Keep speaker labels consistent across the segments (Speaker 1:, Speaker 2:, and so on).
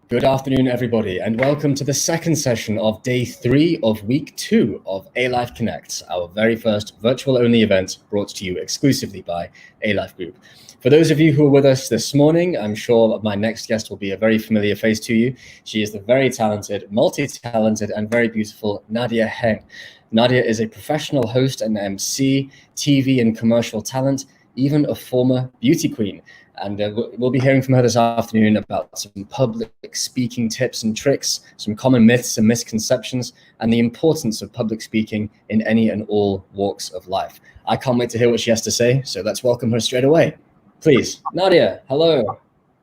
Speaker 1: Good afternoon, everybody, and welcome to the second session of day 3 of week 2 of ALYFE Connect, our very first virtual-only event brought to you exclusively by ALYFE Group. For those of you who are with us this morning, I'm sure my next guest will be a very familiar face to you. She is the very talented, multi-talented, and very beautiful Nadia Heng. Nadia is a professional host and MC, TV and commercial talent, even a former beauty queen. And we'll be hearing from her this afternoon about some public speaking tips and tricks, some common myths and misconceptions, and the importance of public speaking in any and all walks of life. I can't wait to hear what she has to say, so let's welcome her straight away. Please, Nadia, hello.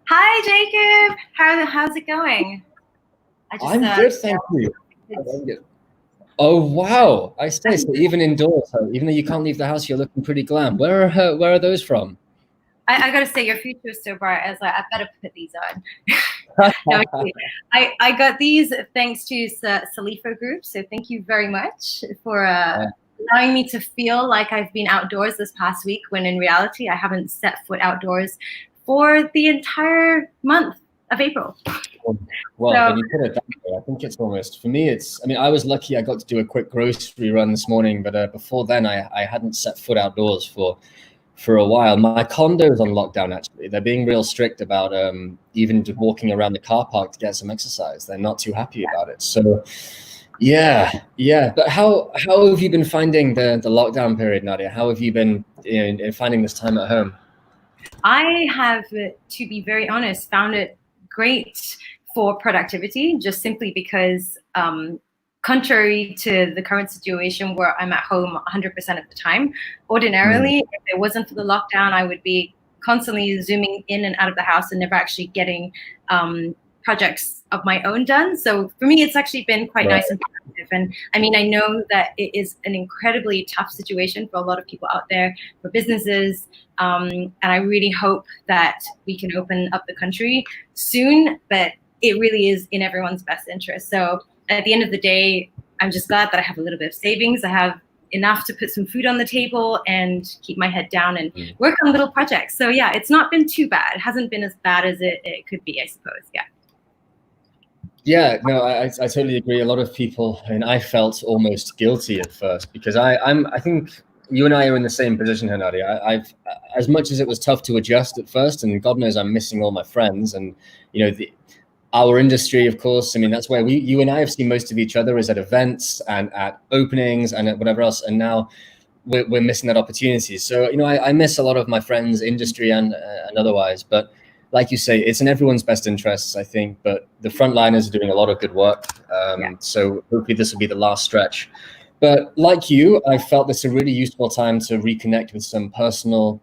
Speaker 2: Hi, Jacob. How's it going?
Speaker 1: I'm good, thank you. Oh, wow. I say, so even indoors, even though you can't leave the house, you're looking pretty glam. Where are those from?
Speaker 2: I gotta say, your future is so bright. I was like, I better put these on. No, I got these thanks to ALYFE Group. So thank you very much for allowing me to feel like I've been outdoors this past week, when in reality, I haven't set foot outdoors for the entire month of April.
Speaker 1: Well, when you put it that way, I think it's almost, for me, I was lucky I got to do a quick grocery run this morning, but before then I hadn't set foot outdoors for a while. My condo is on lockdown, actually. They're being real strict about even just walking around the car park to get some exercise. They're not too happy about it. So yeah. But how have you been finding the lockdown period, Nadia? How have you been finding this time at home?
Speaker 2: I have, to be very honest, found it great for productivity, just simply because contrary to the current situation where I'm at home 100% of the time, ordinarily, if it wasn't for the lockdown, I would be constantly zooming in and out of the house and never actually getting projects of my own done. So for me, it's actually been quite nice and productive. And I mean, I know that it is an incredibly tough situation for a lot of people out there, for businesses. And I really hope that we can open up the country soon, but it really is in everyone's best interest. So at the end of the day, I'm just glad that I have a little bit of savings. I have enough to put some food on the table and keep my head down and work on little projects. So yeah, it's not been too bad. It hasn't been as bad as it could be, I suppose. Yeah.
Speaker 1: Yeah, no, I totally agree. A lot of people, and I felt almost guilty at first, because I think you and I are in the same position here, Nadia. I've as much as it was tough to adjust at first, and God knows I'm missing all my friends, and our industry, of course. I mean, that's where you and I have seen most of each other, is at events and at openings and at whatever else. And now we're missing that opportunity. So, I miss a lot of my friends, industry and otherwise. But like you say, it's in everyone's best interests, I think. But the frontliners are doing a lot of good work. So hopefully this will be the last stretch. But like you, I felt this a really useful time to reconnect with some personal,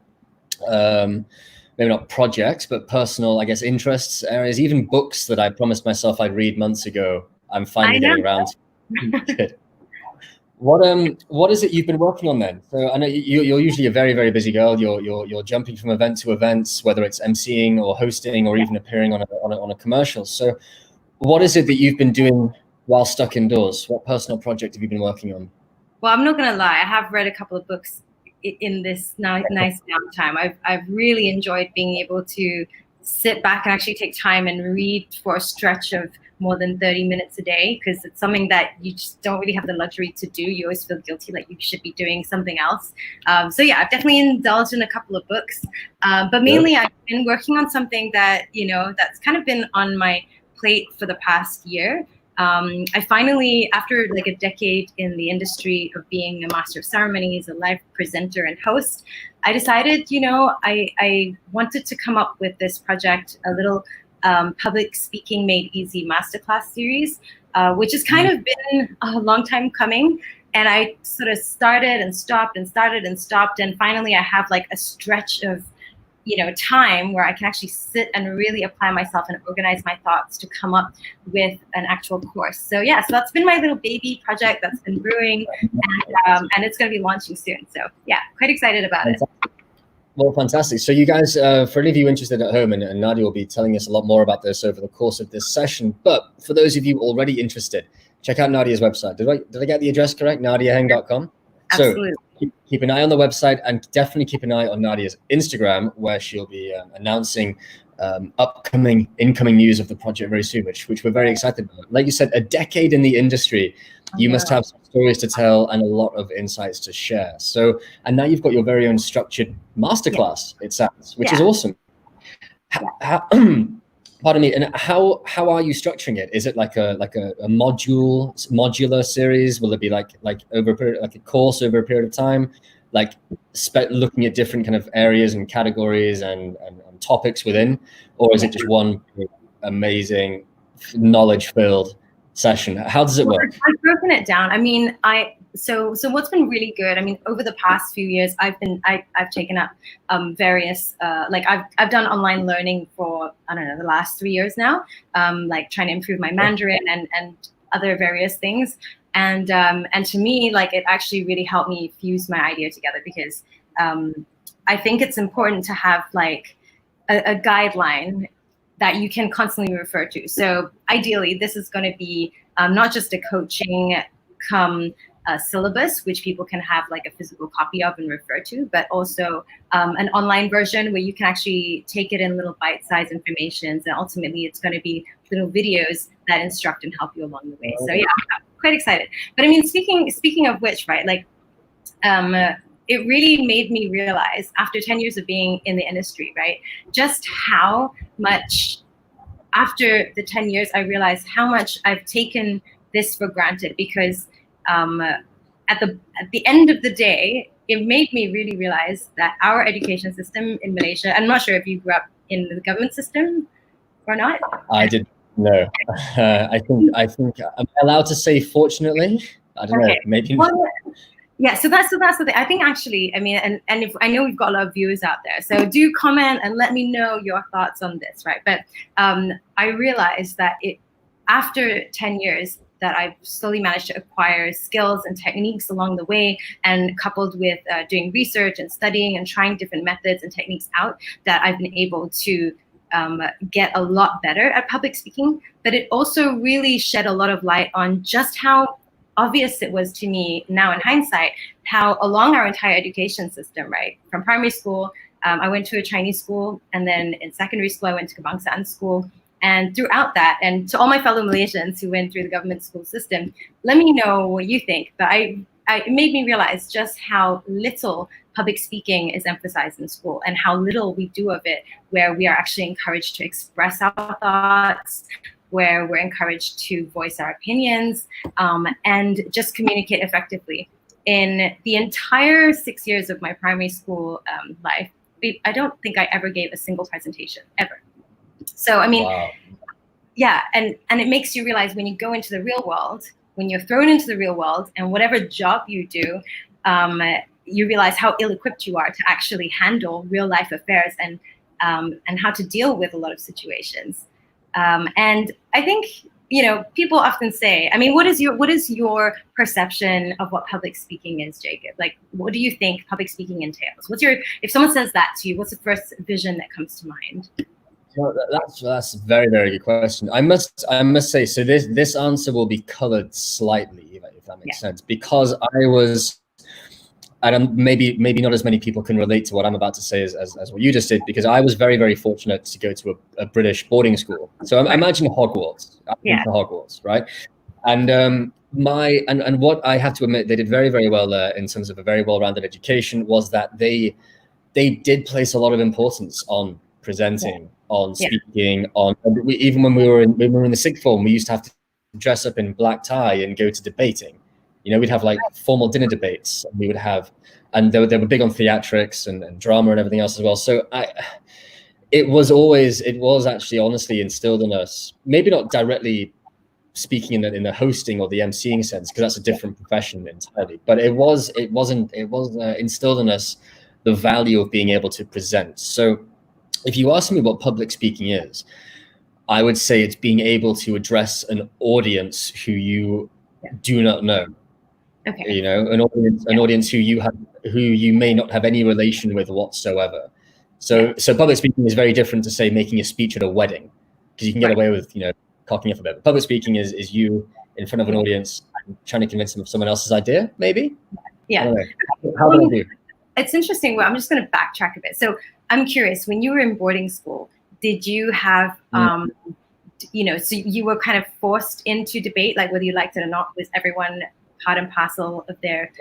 Speaker 1: maybe not projects, but personal, I guess, interests, areas, even books that I promised myself I'd read months ago. I'm finally getting around to. Good. What is it you've been working on then? So I know you're usually a very, very busy girl. You're jumping from event to events, whether it's emceeing or hosting or even appearing on a commercial. So what is it that you've been doing while stuck indoors? What personal project have you been working on?
Speaker 2: Well, I'm not going to lie. I have read a couple of books in this nice downtime. I've really enjoyed being able to sit back and actually take time and read for a stretch of more than 30 minutes a day, because it's something that you just don't really have the luxury to do. You always feel guilty, like you should be doing something else. So yeah, I've definitely indulged in a couple of books, but mainly I've been working on something that, that's kind of been on my plate for the past year. I finally, after like a decade in the industry of being a master of ceremonies, a live presenter and host, I decided, I wanted to come up with this project, a little public speaking made easy masterclass series, which has kind of been a long time coming. And I sort of started and stopped and started and stopped. And finally, I have like a stretch of time where I can actually sit and really apply myself and organize my thoughts to come up with an actual course. So yeah, so that's been my little baby project that's been brewing, and it's going to be launching soon. So yeah, quite excited about it.
Speaker 1: Well, fantastic. So you guys, for any of you interested at home, and Nadia will be telling us a lot more about this over the course of this session, but for those of you already interested, check out Nadia's website. Did I get the address correct? NadiaHeng.com?
Speaker 2: Absolutely.
Speaker 1: So keep an eye on the website, and definitely keep an eye on Nadia's Instagram, where she'll be announcing incoming news of the project very soon, which we're very excited about. Like you said, a decade in the industry, you must have some stories to tell and a lot of insights to share. So, and now you've got your very own structured masterclass, it sounds, which is awesome. How, pardon me, and how are you structuring it? Is it like a modular series? Will it be like over a period, like a course over a period of time, like looking at different kind of areas and categories and topics within, or is it just one amazing knowledge-filled session? How does it work?
Speaker 2: I've broken it down. I mean, so what's been really good, I mean, over the past few years, I've taken up various, like I've done online learning for, I don't know, the last 3 years now, like trying to improve my Mandarin and other various things. And to me, like, it actually really helped me fuse my idea together, because I think it's important to have like a guideline that you can constantly refer to. So ideally, this is going to be not just a coaching syllabus, which people can have like a physical copy of and refer to, but also an online version where you can actually take it in little bite-sized informations, and ultimately it's going to be little videos that instruct and help you along the way. So yeah, I'm quite excited. But I mean, speaking of which, right, like it really made me realize after 10 years of being in the industry, right, just how much, after the 10 years, I realized how much I've taken this for granted, because at the end of the day, it made me really realize that our education system in Malaysia, I'm not sure if you grew up in the government system or not.
Speaker 1: I did. No, I think I'm allowed to say fortunately. I don't know, maybe.
Speaker 2: Well, yeah, so that's the thing. I think actually, I mean, and if I know we've got a lot of viewers out there, so do comment and let me know your thoughts on this, right? But I realized that after 10 years, that I've slowly managed to acquire skills and techniques along the way, and coupled with doing research and studying and trying different methods and techniques out, that I've been able to get a lot better at public speaking. But it also really shed a lot of light on just how obvious it was to me now in hindsight, how along our entire education system, right, from primary school, I went to a Chinese school, and then in secondary school, I went to Kebangsaan school. And throughout that, and to all my fellow Malaysians who went through the government school system, let me know what you think. But it made me realize just how little public speaking is emphasized in school, and how little we do of it, where we are actually encouraged to express our thoughts, where we're encouraged to voice our opinions, and just communicate effectively. In the entire 6 years of my primary school life, I don't think I ever gave a single presentation, ever. So, I mean, wow. Yeah, and it makes you realize when you go into the real world, when you're thrown into the real world, and whatever job you do, you realize how ill-equipped you are to actually handle real life affairs, and how to deal with a lot of situations. And I think, you know, people often say, I mean, what is your perception of what public speaking is, Jacob? Like, what do you think public speaking entails? If someone says that to you, what's the first vision that comes to mind?
Speaker 1: Well, that's a very, very good question. I must say, so this answer will be colored slightly, if that makes sense, because I was, and maybe not as many people can relate to what I'm about to say as what you just did, because I was very, very fortunate to go to a British boarding school. So imagine Hogwarts. Hogwarts, right? And what I have to admit they did very, very well there in terms of a very well-rounded education was that they did place a lot of importance on presenting, on speaking, on even when we were in the sixth form, we used to have to dress up in black tie and go to debating. You know, we'd have like formal dinner debates. We would have, and they were big on theatrics and drama and everything else as well. So it was actually honestly instilled in us, maybe not directly speaking in the hosting or the emceeing sense, because that's a different profession entirely. But it was instilled in us the value of being able to present. So if you ask me what public speaking is, I would say it's being able to address an audience who you do not know. Okay. You know, an audience who you may not have any relation with whatsoever. So public speaking is very different to, say, making a speech at a wedding, because you can get away with, you know, cocking up a bit. But public speaking is you in front of an audience and trying to convince them of someone else's idea, maybe.
Speaker 2: Yeah.
Speaker 1: How do I do?
Speaker 2: It's interesting. Well, I'm just going to backtrack a bit. So I'm curious, when you were in boarding school, did you have, you know, so you were kind of forced into debate, like whether you liked it or not? Was everyone part and parcel of their?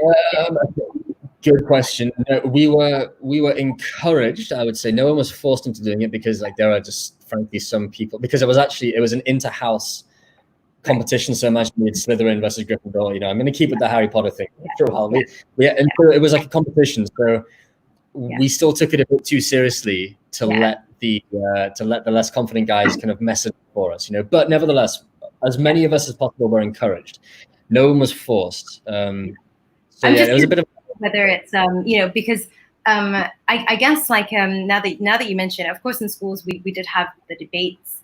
Speaker 1: Good question. No, we were encouraged, I would say. No one was forced into doing it, because like there are just frankly some people, because it was an inter-house competition. So imagine we had Slytherin versus Gryffindor. You know, I'm going to keep with the Harry Potter thing for a while. And so it was like a competition. So we still took it a bit too seriously to let the less confident guys kind of mess it for us. You know, but nevertheless, as many of us as possible were encouraged. No one was forced. So yeah, there was a bit of
Speaker 2: whether it's you know, because I guess like now that you mention it, of course in schools we did have the debates,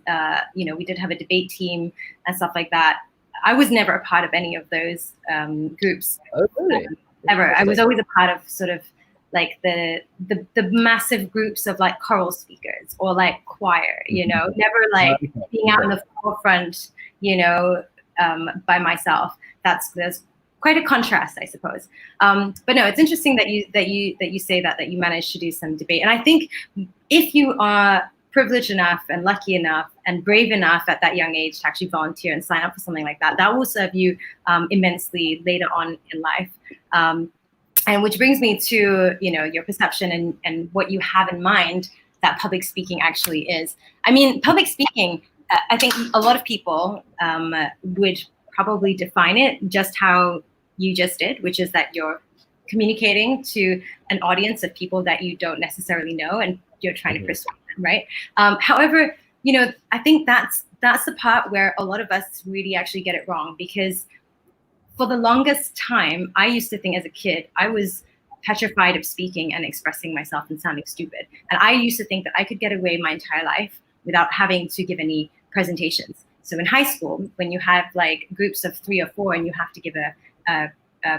Speaker 2: you know, we did have a debate team and stuff like that. I was never a part of any of those groups.
Speaker 1: Oh, really?
Speaker 2: Ever. I was always a part of sort of like the massive groups of like choral speakers or like choir, you know, never like being out in the forefront, you know, by myself. There's quite a contrast, I suppose. But no, it's interesting that you say that you managed to do some debate. And I think if you are privileged enough and lucky enough and brave enough at that young age to actually volunteer and sign up for something like that, that will serve you immensely later on in life. And which brings me to, you know, your perception and what you have in mind that public speaking actually is. I mean, public speaking, I think a lot of people would probably define it just how you just did, which is that you're communicating to an audience of people that you don't necessarily know and you're trying to persuade them, right? However, you know, I think that's the part where a lot of us really actually get it wrong, because for the longest time, I used to think as a kid, I was petrified of speaking and expressing myself and sounding stupid. And I used to think that I could get away my entire life without having to give any presentations. So in high school, when you have like groups of 3 or 4 and you have to give a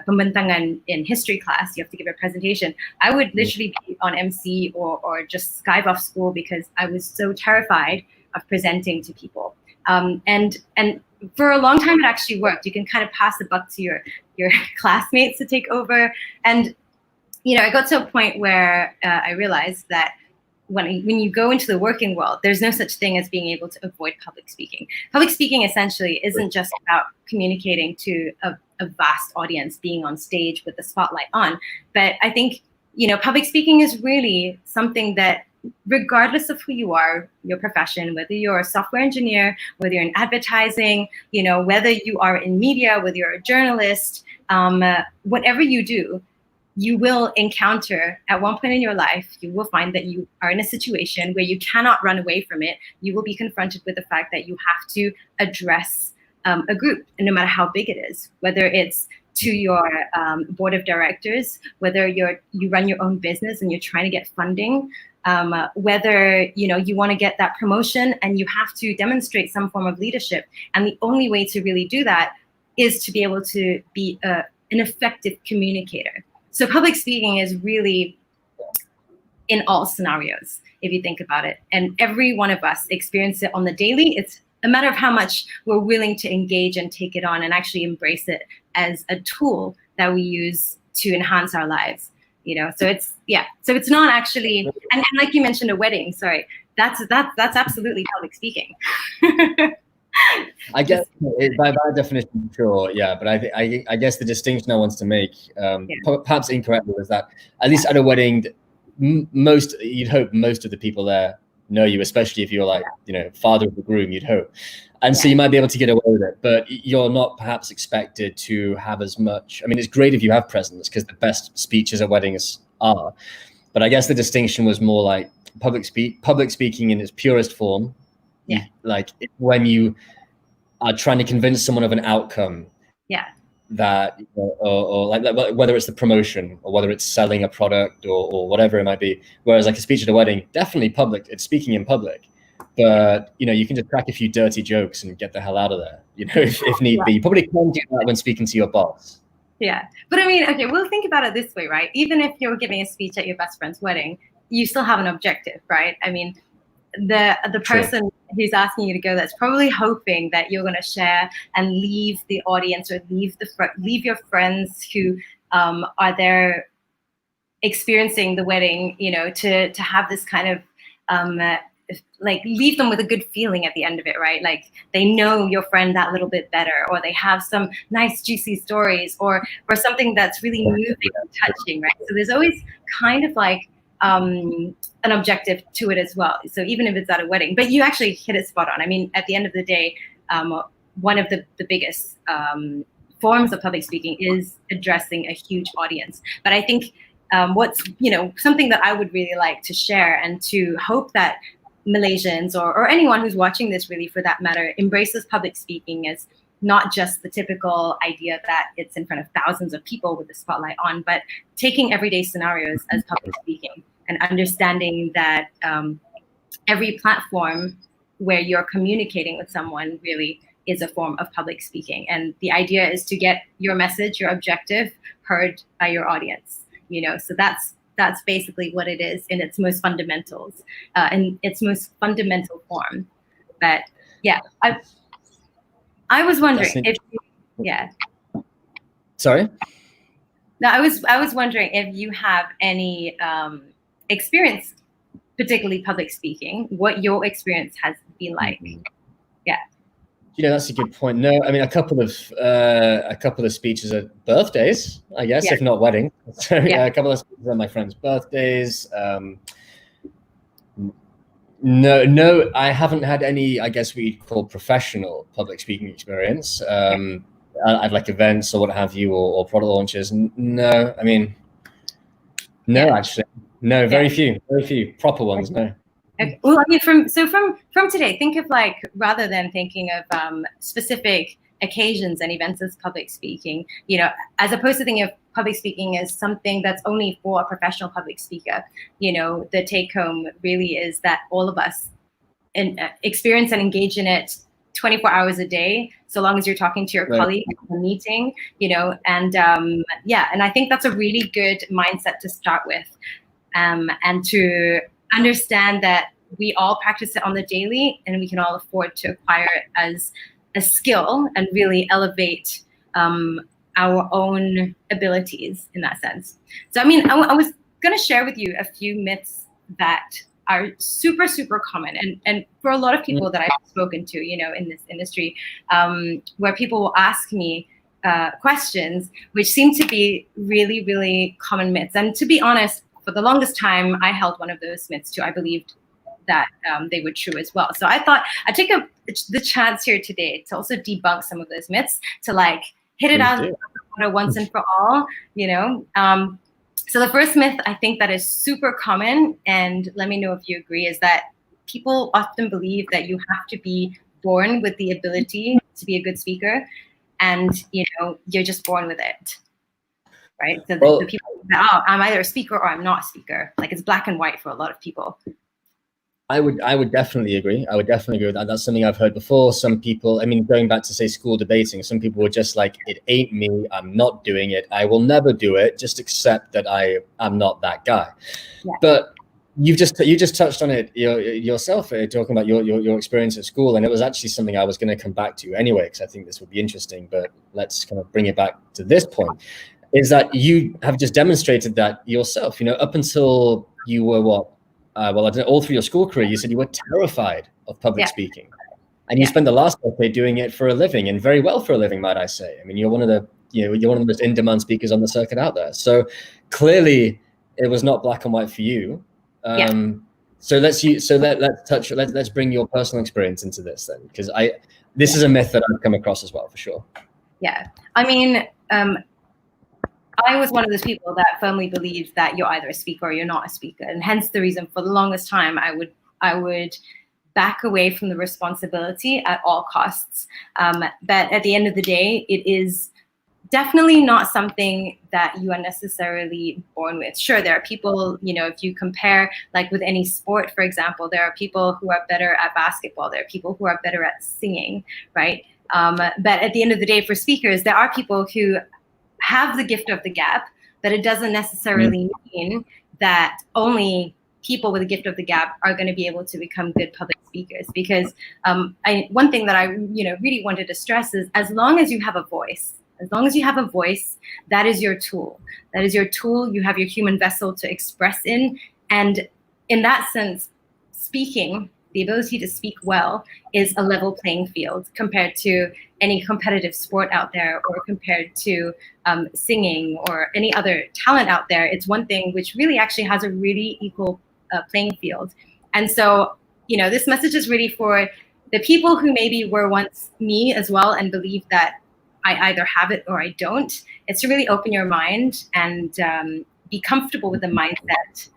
Speaker 2: pembentangan in history class, you have to give a presentation, I would literally be on MC or just Skype off school because I was so terrified of presenting to people. And for a long time, it actually worked. You can kind of pass the buck to your classmates to take over. And, you know, I got to a point where I realized that when you go into the working world, there's no such thing as being able to avoid public speaking. Public speaking essentially isn't just about communicating to a vast audience, being on stage with the spotlight on. But I think, you know, public speaking is really something that, regardless of who you are, your profession, whether you're a software engineer, whether you're in advertising, you know, whether you are in media, whether you're a journalist, whatever you do, you will encounter at one point in your life, you will find that you are in a situation where you cannot run away from it. You will be confronted with the fact that you have to address a group, and no matter how big it is, whether it's to your board of directors, whether you run your own business and you're trying to get funding, whether you want to get that promotion and you have to demonstrate some form of leadership. And the only way to really do that is to be able to be an effective communicator. So public speaking is really in all scenarios, if you think about it. And every one of us experience it on the daily. It's a matter of how much we're willing to engage and take it on and actually embrace it as a tool that we use to enhance our lives. You know, so it's not actually, and like you mentioned, a wedding. Sorry, that's absolutely public speaking.
Speaker 1: I guess by definition, sure, yeah. But I guess the distinction I want to make, perhaps incorrectly, was that at least at a wedding, you'd hope most of the people there know you, especially if you're like, father of the groom, you'd hope. And so you might be able to get away with it, but you're not perhaps expected to have as much. I mean, it's great if you have presence, because the best speeches at weddings are. But I guess the distinction was more like public speaking in its purest form.
Speaker 2: Yeah.
Speaker 1: Like when you are trying to convince someone of an outcome.
Speaker 2: Yeah.
Speaker 1: That or like whether it's the promotion or whether it's selling a product or whatever it might be. Whereas like a speech at a wedding, definitely public. It's speaking in public. But you can just crack a few dirty jokes and get the hell out of there. If need be. You probably can't do that when speaking to your boss.
Speaker 2: Yeah, but I mean, okay, we'll think about it this way, right? Even if you're giving a speech at your best friend's wedding, you still have an objective, right? I mean, the person who's asking you to go, that's probably hoping that you're going to share and leave the audience or leave your friends who are there experiencing the wedding, to have this kind of like leave them with a good feeling at the end of it, right? Like they know your friend that little bit better, or they have some nice juicy stories, or something that's really moving and touching, right? So there's always kind of like an objective to it as well. So even if it's at a wedding, but you actually hit it spot on. I mean, at the end of the day, one of the biggest forms of public speaking is addressing a huge audience. But I think what's, something that I would really like to share, and to hope that Malaysians or anyone who's watching this, really for that matter, embraces public speaking as not just the typical idea that it's in front of thousands of people with the spotlight on, but taking everyday scenarios as public speaking, and understanding that every platform where you're communicating with someone really is a form of public speaking. And the idea is to get your message, your objective, heard by your audience. So that's basically what it is in its most fundamentals, in its most fundamental form. But yeah, I was wondering if
Speaker 1: Sorry?
Speaker 2: No, I was wondering if you have any experience, particularly public speaking, what your experience has been like. Yeah.
Speaker 1: That's a good point. No, I mean, a couple of speeches at birthdays, I guess, if not weddings. So a couple of speeches at my friends' birthdays. No, I haven't had any, I guess we'd call professional public speaking experience. I'd like events or what have you, or product launches. No, I mean, no, actually, no, very few proper ones. No.
Speaker 2: Okay. Well, I mean, from today, think of like, rather than thinking of specific occasions and events as public speaking, as opposed to thinking of public speaking as something that's only for a professional public speaker, the take home really is that all of us experience and engage in it 24 hours a day, so long as you're talking to your colleague in a meeting, and I think that's a really good mindset to start with, and to understand that we all practice it on the daily, and we can all afford to acquire it as a skill and really elevate our own abilities in that sense. So, I mean, I was going to share with you a few myths that are super, super common. And for a lot of people that I've spoken to, in this industry, where people will ask me questions, which seem to be really, really common myths. And to be honest, for the longest time, I held one of those myths too. I believed that they were true as well. So I thought I'd take the chance here today to also debunk some of those myths, to like hit it out once and for all, So the first myth I think that is super common, and let me know if you agree, is that people often believe that you have to be born with the ability to be a good speaker, and you're just born with it. Right? So the people that, I'm either a speaker or I'm not a speaker. Like, it's black and white for a lot of people.
Speaker 1: I would definitely agree. I would definitely agree with that. That's something I've heard before. Some people, I mean, going back to say school debating, some people were just like, it ain't me. I'm not doing it. I will never do it. Just accept that I am not that guy. Yeah. But you just touched on it yourself, talking about your experience at school, and it was actually something I was going to come back to anyway, because I think this would be interesting. But let's kind of bring it back to this point. Is that you have just demonstrated that yourself, up until you were what? All through your school career, you said you were terrified of public speaking, and you spent the last decade doing it for a living, and very well for a living, might I say. I mean, you're one of the most in-demand speakers on the circuit out there. So clearly, it was not black and white for you. So let's bring your personal experience into this then, because this is a myth that I've come across as well, for sure. Yeah,
Speaker 2: I mean, I was one of those people that firmly believed that you're either a speaker or you're not a speaker, and hence the reason for the longest time I would back away from the responsibility at all costs. But at the end of the day, it is definitely not something that you are necessarily born with. Sure, there are people, if you compare, like with any sport, for example, there are people who are better at basketball, there are people who are better at singing, right? But at the end of the day, for speakers, there are people who have the gift of the gap, but it doesn't necessarily mean that only people with a gift of the gap are going to be able to become good public speakers. Because one thing that I really wanted to stress is, as long as you have a voice, that is your tool. That is your tool. You have your human vessel to express in. And in that sense, speaking the ability to speak well is a level playing field compared to any competitive sport out there, or compared to singing or any other talent out there. It's one thing which really actually has a really equal playing field. And so, this message is really for the people who maybe were once me as well and believe that I either have it or I don't. It's to really open your mind and be comfortable with the mindset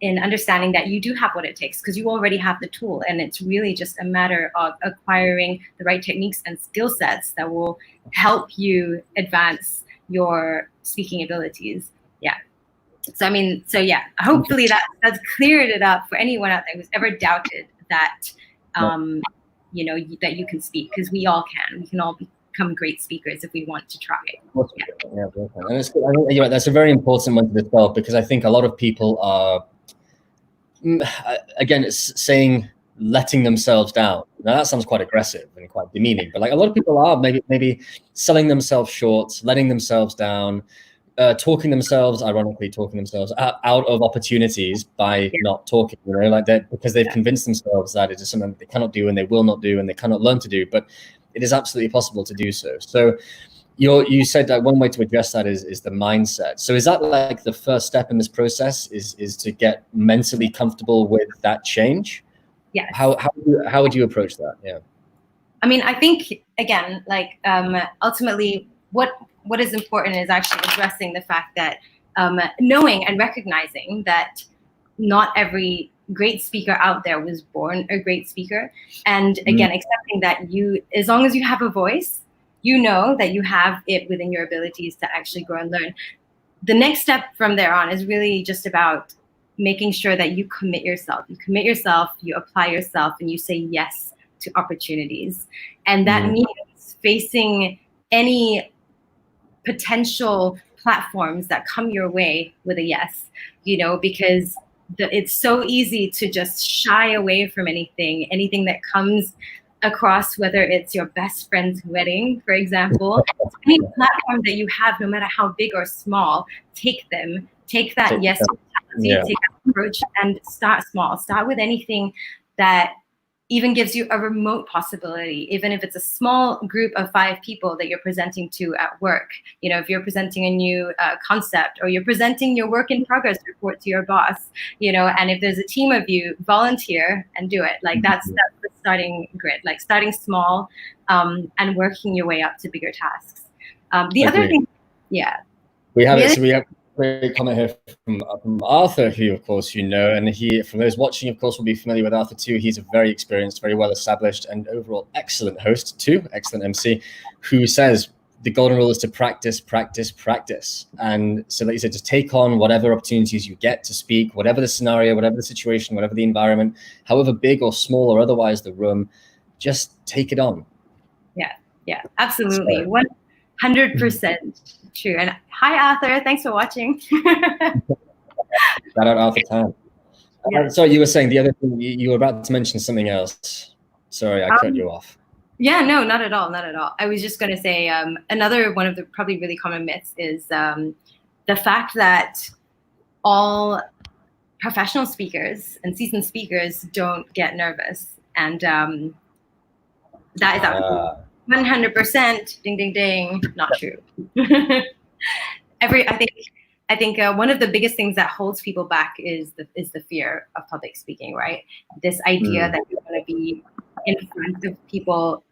Speaker 2: in understanding that you do have what it takes, because you already have the tool, and it's really just a matter of acquiring the right techniques and skill sets that will help you advance your speaking abilities. Yeah. So yeah, hopefully that's cleared it up for anyone out there who's ever doubted that, that you can speak, because we all can. We can all become great speakers if we want to try.
Speaker 1: Yeah, and it's, I think you're right, that's a very important one to develop, because I think a lot of people are, again, it's saying letting themselves down. Now that sounds quite aggressive and quite demeaning, but like a lot of people are maybe selling themselves short, letting themselves down, talking themselves out of opportunities by not talking, like that, because they've convinced themselves that it is something that they cannot do and they will not do and they cannot learn to do, but it is absolutely possible to do so. So you said that one way to address that is the mindset. So is that like the first step in this process, is to get mentally comfortable with that change?
Speaker 2: Yes.
Speaker 1: How would you approach that? Yeah.
Speaker 2: I mean, I think, again, like ultimately what is important is actually addressing the fact that knowing and recognizing that not every great speaker out there was born a great speaker. And again, accepting that as long as you have a voice, that you have it within your abilities to actually grow and learn. The next step from there on is really just about making sure that you commit yourself. You apply yourself, and you say yes to opportunities. And that means facing any potential platforms that come your way with a yes, because it's so easy to just shy away from anything that comes across, whether it's your best friend's wedding, for example. Any platform that you have, no matter how big or small, take that yes mentality, take that approach, and start small. Start with anything that even gives you a remote possibility, even if it's a small group of 5 people that you're presenting to at work. If you're presenting a new concept, or you're presenting your work in progress report to your boss, and if there's a team of you, volunteer and do it. Like that's the starting grid, like starting small and working your way up to bigger tasks. The other thing,
Speaker 1: we have it. So we have great comment here from Arthur, who of course and he, for those watching, of course, will be familiar with Arthur too. He's a very experienced, very well established, and overall excellent host too, excellent MC, who says the golden rule is to practice, practice, practice. And so like you said, just take on whatever opportunities you get to speak, whatever the scenario, whatever the situation, whatever the environment, however big or small or otherwise the room, just take it on.
Speaker 2: Yeah, absolutely. 100% true. And hi, Arthur. Thanks for watching.
Speaker 1: Shout out Arthur Tan. Sorry, you were saying the other thing. You were about to mention something else. Sorry, I cut you off.
Speaker 2: Yeah, no, not at all. Not at all. I was just going to say another one of the probably really common myths is the fact that all professional speakers and seasoned speakers don't get nervous. And that is absolutely 100% ding, ding, ding, not true. I think one of the biggest things that holds people back is the fear of public speaking, right? This idea that you're going to be in front of people,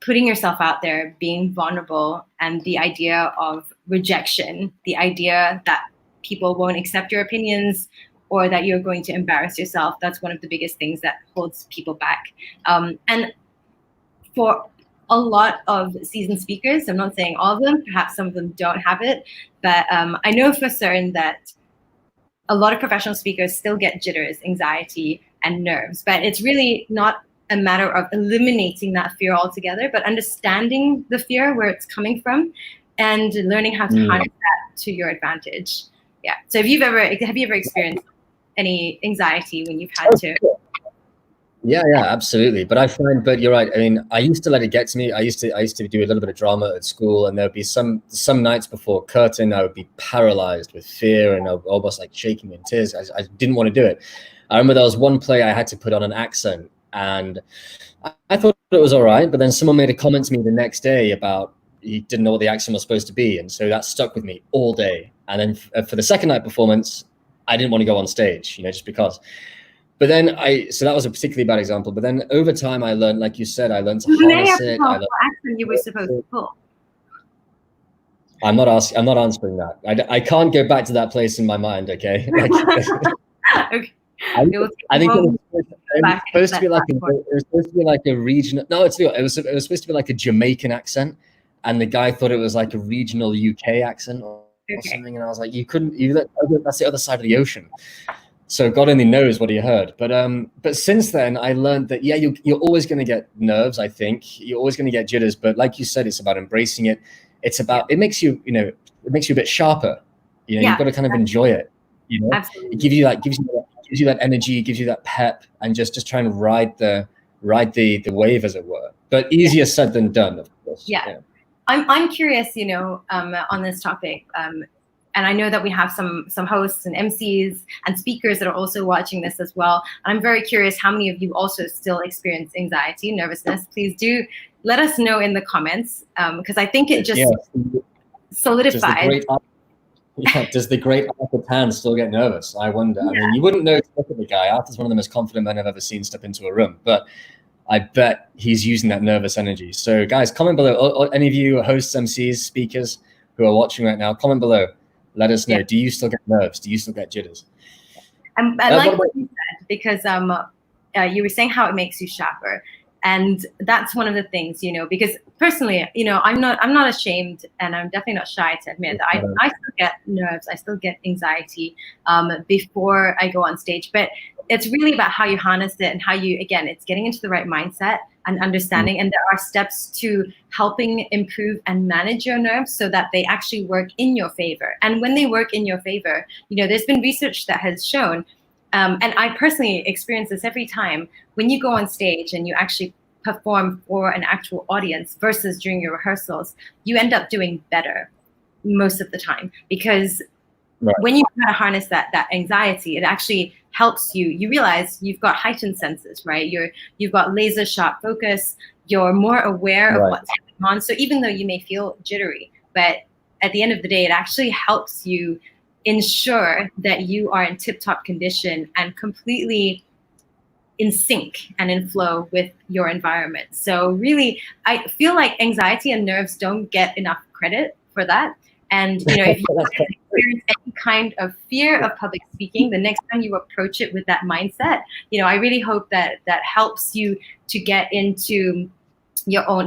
Speaker 2: putting yourself out there, being vulnerable, and the idea of rejection, the idea that people won't accept your opinions, or that you're going to embarrass yourself. That's one of the biggest things that holds people back. And for a lot of seasoned speakers, I'm not saying all of them, perhaps some of them don't have it, but I know for certain that a lot of professional speakers still get jitters, anxiety, and nerves. But it's really not a matter of eliminating that fear altogether, but understanding the fear, where it's coming from, and learning how to harness that to your advantage. Yeah. So have you ever experienced any anxiety when you've had to?
Speaker 1: Yeah, absolutely. But you're right. I mean, I used to let it get to me. I used to do a little bit of drama at school, and there'd be some nights before curtain, I would be paralyzed with fear and almost like shaking in tears. I didn't want to do it. I remember there was one play I had to put on an accent, and I thought it was all right, but then someone made a comment to me the next day about he didn't know what the accent was supposed to be, and so that stuck with me all day. And then for the second night performance, I didn't want to go on stage, just because. But then so that was a particularly bad example. But then over time, I learned, like you said, I learned to harness it.
Speaker 2: What accent you were supposed to pull?
Speaker 1: I'm not answering that. I can't go back to that place in my mind. Okay.
Speaker 2: Okay.
Speaker 1: I think it was supposed to be like a regional. No, it was supposed to be like a Jamaican accent, and the guy thought it was like a regional UK accent or something, and I was like, that's the other side of the ocean. So God only knows what he heard. But since then, I learned that you're always going to get nerves. I think you're always going to get jitters. But like you said, it's about embracing it. It's about it makes you it makes you a bit sharper. You've got to kind of enjoy it.
Speaker 2: Absolutely.
Speaker 1: It gives you that energy, gives you that pep, and just trying to ride the wave, as it were. But easier said than done, of course.
Speaker 2: Yeah. I'm curious, on this topic. And I know that we have some hosts and MCs and speakers that are also watching this as well. And I'm very curious how many of you also still experience anxiety, nervousness. Please do let us know in the comments, because I think it just solidifies.
Speaker 1: Does the great Arthur Tan still get nervous? I wonder. I mean, you wouldn't know to look at the guy. Arthur's one of the most confident men I've ever seen step into a room, but I bet he's using that nervous energy. So guys, comment below. Or any of you hosts, MCs, speakers who are watching right now, comment below. Let us know. Do you still get nerves? Do you still get jitters?
Speaker 2: I like what you said, because you were saying how it makes you sharper. And that's one of the things, because personally, I'm not ashamed, and I'm definitely not shy to admit that I still get nerves. I still get anxiety before I go on stage. But it's really about how you harness it and how it's getting into the right mindset and understanding. And there are steps to helping improve and manage your nerves so that they actually work in your favor. And when they work in your favor, there's been research that has shown, and I personally experience this every time, when you go on stage and you actually perform for an actual audience versus during your rehearsals, you end up doing better most of the time, because when you kind of harness that anxiety, it actually helps you. You realize you've got heightened senses, right? You've got laser sharp focus. You're more aware of what's going on. So even though you may feel jittery, but at the end of the day, it actually helps you ensure that you are in tip-top condition and completely in sync and in flow with your environment. So really, I feel like anxiety and nerves don't get enough credit for that. And if you experience any kind of fear of public speaking, the next time you approach it with that mindset, I really hope that helps you to get into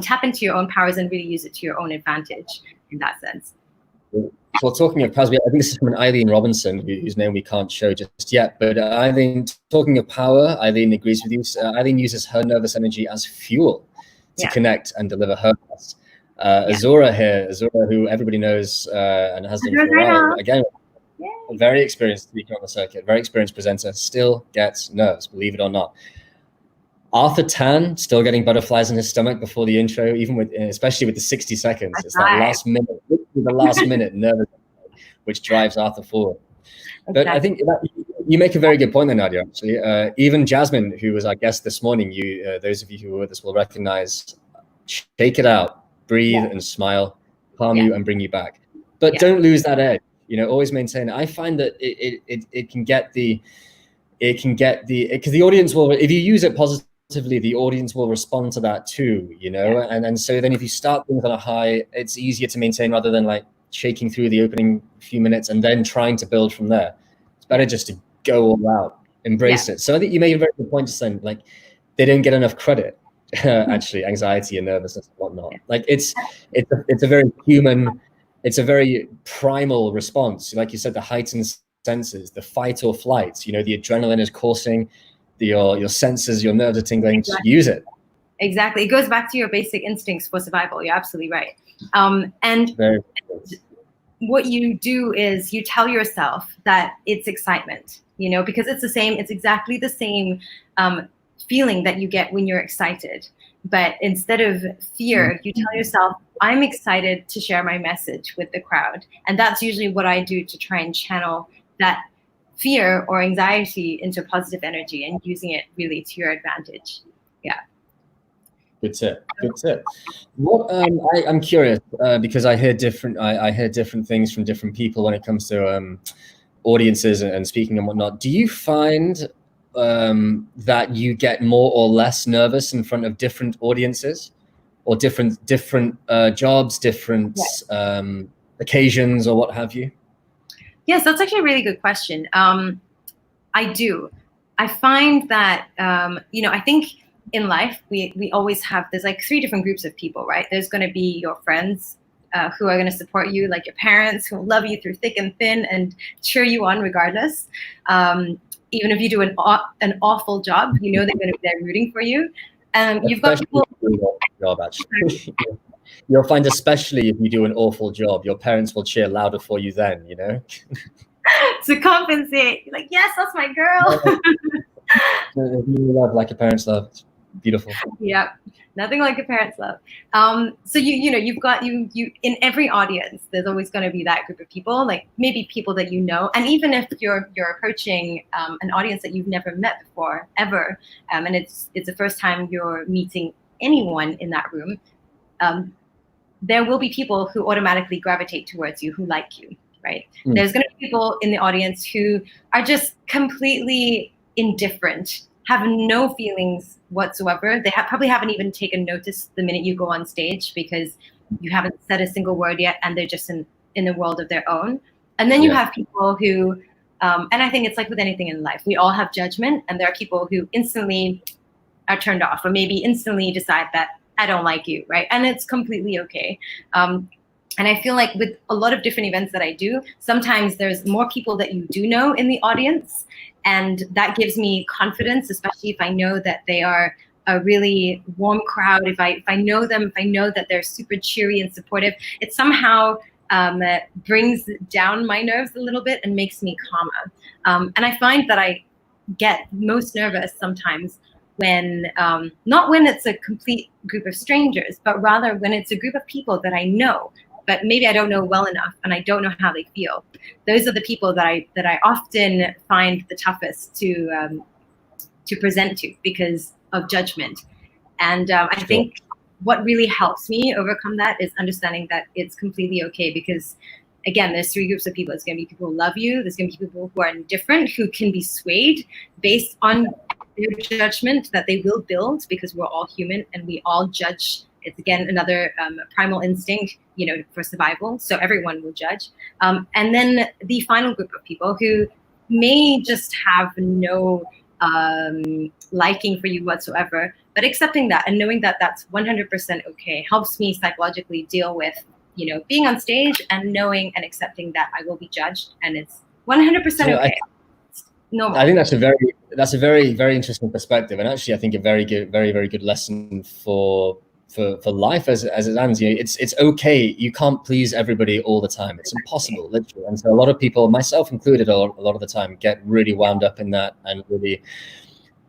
Speaker 2: tap into your own powers and really use it to your own advantage in that sense.
Speaker 1: So talking of powers, I think this is from an Eileen Robinson, whose name we can't show just yet. But Eileen, talking of power, Eileen agrees with you. Eileen uses her nervous energy as fuel to connect and deliver her best. Azura here, who everybody knows and has done for a while, again, a very experienced speaker on the circuit, very experienced presenter, still gets nerves, believe it or not. Arthur Tan still getting butterflies in his stomach before the intro, especially with the 60 seconds. It's that last minute, the last minute nervous, which drives Arthur forward. But I think you make a very good point there, Nadia, actually. Even Jasmine, who was our guest this morning, those of you who were with us will recognize, shake it out, breathe and smile, calm you and bring you back. But don't lose that edge, always maintain it. I find that it can get because the audience will, if you use it positively, the audience will respond to that too, and so then if you start things on a high, it's easier to maintain rather than like shaking through the opening few minutes and then trying to build from there. It's better just to go all out, embrace it. So I think you made a very good point, just saying like they don't get enough credit. Actually, anxiety and nervousness and whatnot. Like it's a very human, it's a very primal response. Like you said, the heightened senses, the fight or flight. The adrenaline is coursing, your senses, your nerves are tingling. Just use it.
Speaker 2: Exactly, it goes back to your basic instincts for survival. You're absolutely right. And what you do is you tell yourself that it's excitement. Because it's exactly the same feeling that you get when you're excited. But instead of fear, you tell yourself, I'm excited to share my message with the crowd. And that's usually what I do to try and channel that fear or anxiety into positive energy and using it really to your advantage. Yeah.
Speaker 1: Good tip. Good tip. What I'm curious because I hear different things from different people when it comes to audiences and speaking and whatnot. Do you find that you get more or less nervous in front of different audiences, or different jobs, different occasions, or what have you?
Speaker 2: Yes, that's actually a really good question. I do. I find that I think in life we always have, there's like 3 different groups of people, right? There's going to be your friends who are going to support you, like your parents, who love you through thick and thin and cheer you on regardless. Even if you do an awful job, you know they're going to be there rooting for you. You've got people.
Speaker 1: Job, actually. You'll find, especially if you do an awful job, your parents will cheer louder for you then, you know?
Speaker 2: To compensate. You're like, yes, that's my girl.
Speaker 1: Love like your parents love. It's beautiful.
Speaker 2: Yeah, nothing like a parent's love. So you've got you in every audience, there's always going to be that group of people, like maybe people that you know, and even if you're approaching an audience that you've never met before ever, and it's the first time you're meeting anyone in that room, there will be people who automatically gravitate towards you, who like you, right? There's going to be people in the audience who are just completely indifferent, have no feelings whatsoever. They probably haven't even taken notice the minute you go on stage, because you haven't said a single word yet, and they're just in a world of their own. And then you have people who, and I think it's like with anything in life, we all have judgment, and there are people who instantly are turned off, or maybe instantly decide that I don't like you, right? And it's completely okay. And I feel like with a lot of different events that I do, sometimes there's more people that you do know in the audience, and that gives me confidence, especially if I know that they are a really warm crowd. If I know them, if I know that they're super cheery and supportive, it somehow brings down my nerves a little bit and makes me calmer. And I find that I get most nervous sometimes when, not when it's a complete group of strangers, but rather when it's a group of people that I know, but maybe I don't know well enough, and I don't know how they feel. Those are the people that I often find the toughest to present to, because of judgment. And I think what really helps me overcome that is understanding that it's completely okay, because again, there's 3 groups of people. There's going to be people who love you. There's going to be people who are indifferent, who can be swayed based on their judgment that they will build, because we're all human and we all judge. It's again another primal instinct, for survival. So everyone will judge. And then the final group of people who may just have no liking for you whatsoever, but accepting that and knowing that that's 100% okay helps me psychologically deal with, being on stage and knowing and accepting that I will be judged, and it's 100% okay. Normal.
Speaker 1: I think that's a very, very interesting perspective, and actually I think a very good lesson for life as it stands. It's okay. You can't please everybody all the time. It's impossible, literally. And so a lot of people, myself included, a lot of the time get really wound up in that and really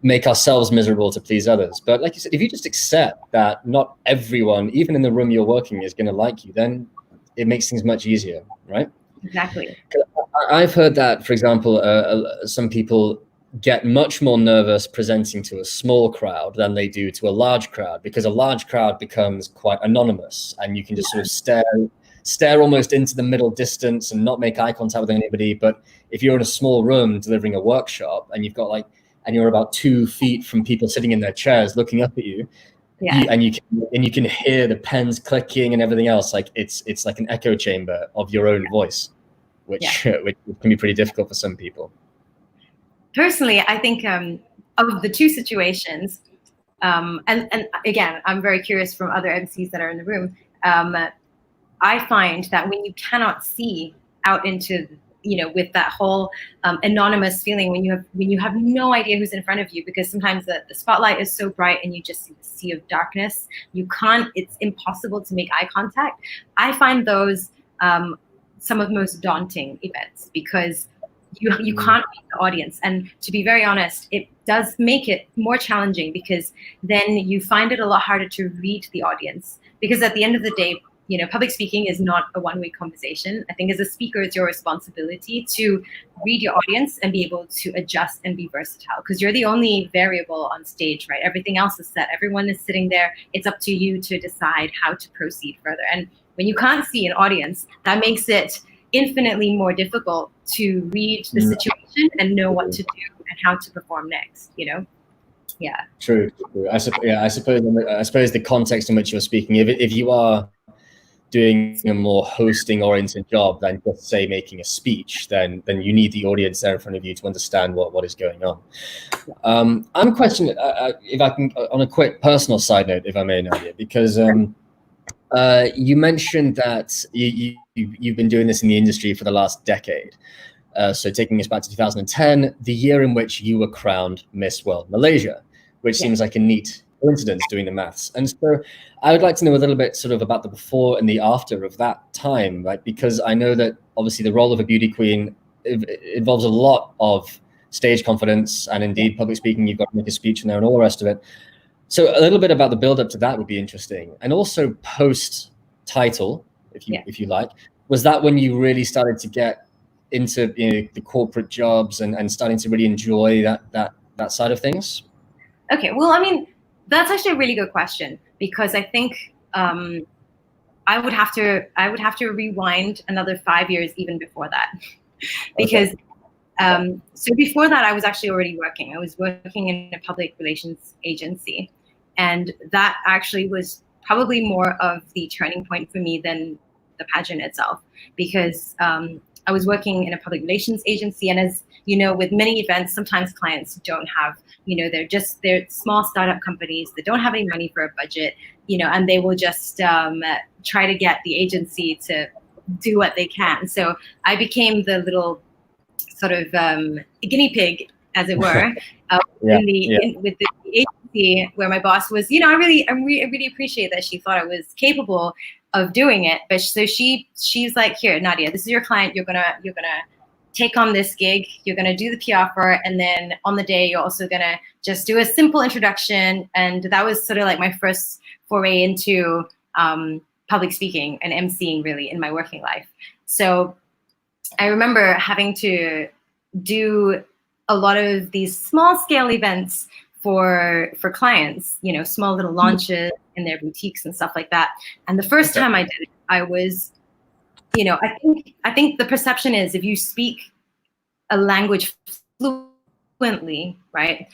Speaker 1: make ourselves miserable to please others. But like you said, if you just accept that not everyone, even in the room you're working, is going to like you, then it makes things much easier, right?
Speaker 2: Exactly.
Speaker 1: I've heard that, for example, some people get much more nervous presenting to a small crowd than they do to a large crowd, because a large crowd becomes quite anonymous, and you can just sort of stare almost into the middle distance and not make eye contact with anybody. But if you're in a small room delivering a workshop, and you're about 2 feet from people sitting in their chairs looking up at you, and you can hear the pens clicking and everything else, like it's like an echo chamber of your own voice, which can be pretty difficult for some people.
Speaker 2: Personally, I think of the 2 situations, and again, I'm very curious from other MCs that are in the room. I find that when you cannot see out into, with that whole anonymous feeling, when you have no idea who's in front of you, because sometimes the spotlight is so bright and you just see the sea of darkness. It's impossible to make eye contact. I find those some of the most daunting events, because you can't read the audience. And to be very honest, it does make it more challenging, because then you find it a lot harder to read the audience, because at the end of the day, public speaking is not a one-way conversation. I think as a speaker, it's your responsibility to read your audience and be able to adjust and be versatile, because you're the only variable on stage, right? Everything else is set. Everyone is sitting there. It's up to you to decide how to proceed further. And when you can't see an audience, that makes it infinitely more difficult to read the situation and know what to do and how to perform next, Yeah.
Speaker 1: True. I suppose the context in which you're speaking, if you are doing a more hosting oriented job than just say making a speech, then you need the audience there in front of you to understand what is going on. I'm questioning if I can, on a quick personal side note, if I may, Nadia, because you mentioned that you've been doing this in the industry for the last decade. So taking us back to 2010, the year in which you were crowned Miss World Malaysia, which seems like a neat coincidence doing the maths. And so I would like to know a little bit sort of about the before and the after of that time, right? Because I know that obviously the role of a beauty queen involves a lot of stage confidence, and indeed public speaking, you've got to make a speech in there and all the rest of it. So a little bit about the build up to that would be interesting. And also post title, if you like, was that when you really started to get into the corporate jobs and starting to really enjoy that side of things?
Speaker 2: Okay, well, I mean, that's actually a really good question, because I think I would have to rewind another 5 years even before that, because so before that I was actually already working. I was working in a public relations agency, and that actually was probably more of the turning point for me than the pageant itself, because I was working in a public relations agency, and as you know, with many events, sometimes clients don't have, they're small startup companies that don't have any money for a budget, and they will just try to get the agency to do what they can. So I became the little sort of guinea pig, as it were, with the agency, where my boss was, I really appreciate that she thought I was capable of doing it. But so she's like, here, Nadia, this is your client. You're gonna take on this gig. You're gonna do the PR for it, and then on the day you're also gonna just do a simple introduction. And that was sort of like my first foray into public speaking and emceeing, really, in my working life. So I remember having to do a lot of these small scale events for clients, small little launches in their boutiques and stuff like that. And the first time I did it, I was, I think the perception is if you speak a language fluently, right,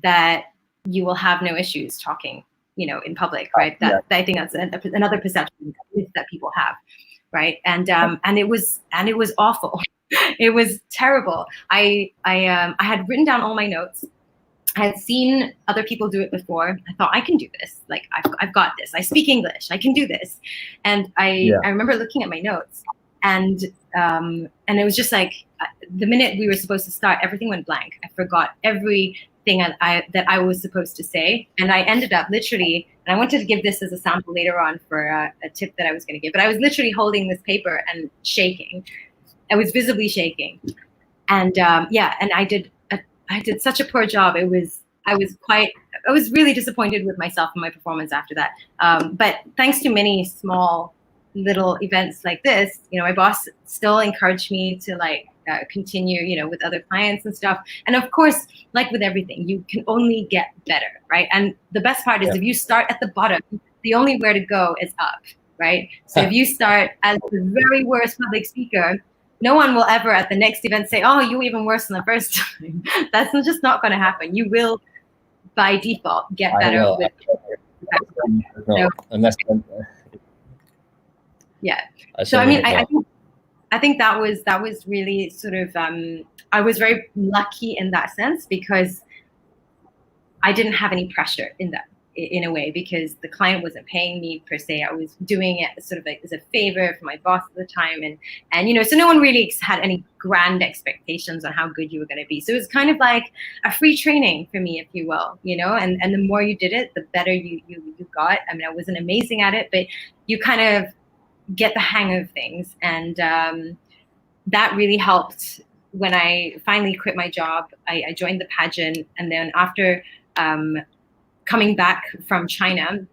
Speaker 2: that you will have no issues talking, in public, right? I think that's another perception that people have, right? And it was awful. It was terrible. I had written down all my notes. I had seen other people do it before. I thought, I can do this. Like, I've got this. I speak English. I can do this. And I remember looking at my notes, and it was just like the minute we were supposed to start, everything went blank. I forgot everything that I was supposed to say, and I ended up literally. And I wanted to give this as a sample later on for a tip that I was going to give. But I was literally holding this paper and shaking. I was visibly shaking, and and I did such a poor job. I was really disappointed with myself and my performance after that. But thanks to many small little events like this, my boss still encouraged me to continue, with other clients and stuff. And of course, like with everything, you can only get better, right? And the best part is if you start at the bottom, the only way to go is up, right? So if you start as the very worst public speaker, no one will ever at the next event say, oh, you were even worse than the first time. That's just not going to happen. You will, by default, get better. So I mean, I think that was really sort of, I was very lucky in that sense, because I didn't have any pressure in a way, because the client wasn't paying me per se. I was doing it sort of like as a favor for my boss at the time, and so no one really had any grand expectations on how good you were going to be. So it was kind of like a free training for me, if you will, and the more you did it, the better you got. I mean, I wasn't amazing at it, but you kind of get the hang of things, and that really helped. When I finally quit my job, I joined the pageant, and then after coming back from China,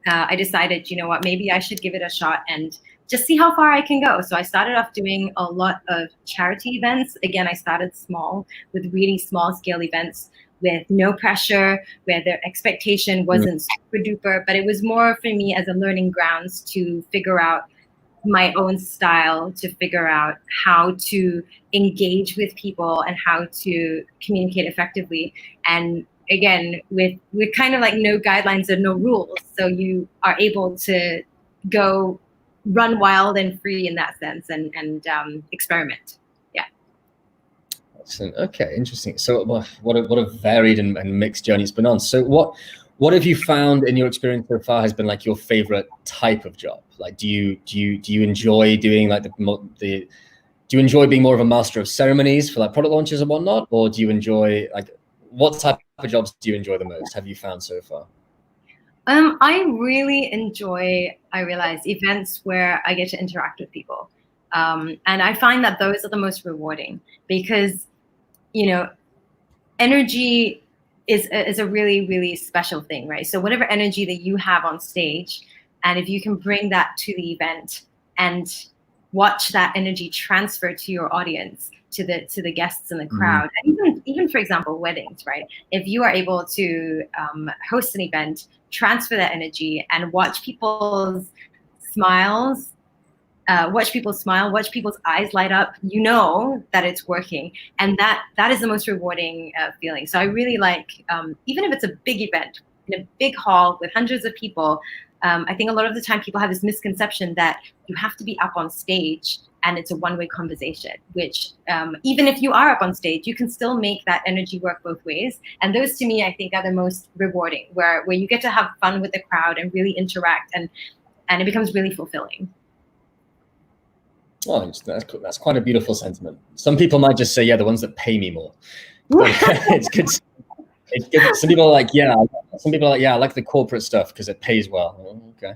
Speaker 2: I decided, you know what, maybe I should give it a shot and just see how far I can go. So I started off doing a lot of charity events. Again, I started small with really small scale events with no pressure, where the expectation wasn't super duper, but it was more for me as a learning grounds to figure out my own style, to figure out how to engage with people and how to communicate effectively. And again, with kind of like no guidelines and no rules, so you are able to go run wild and free in that sense, and experiment. Yeah.
Speaker 1: Excellent. Okay, interesting. So what a varied and mixed journey it's been on. So what have you found in your experience so far has been like your favorite type of job? Like, do you enjoy doing like do you enjoy being more of a master of ceremonies for like product launches and whatnot, or do you enjoy like what type of jobs do you enjoy the most? Have you found so far?
Speaker 2: I really enjoy, I realize, events where I get to interact with people. And I find that those are the most rewarding because, you know, energy is a really, really special thing, right? So whatever energy that you have on stage, and if you can bring that to the event and watch that energy transfer to your audience, to the guests in the crowd, and even for example, weddings, right? If you are able to host an event, transfer that energy, and watch people's smiles, watch people smile, watch people's eyes light up, you know that it's working. And that is the most rewarding feeling. So I really like, even if it's a big event in a big hall with hundreds of people, I think a lot of the time people have this misconception that you have to be up on stage and it's a one-way conversation, which even if you are up on stage, you can still make that energy work both ways. And those to me, I think, are the most rewarding, where you get to have fun with the crowd and really interact, and it becomes really fulfilling.
Speaker 1: Oh, that's quite a beautiful sentiment. Some people might just say, yeah, the ones that pay me more. But it's good. It's good. Some people are like, yeah. Some people are like, yeah, I like the corporate stuff because it pays well. Okay,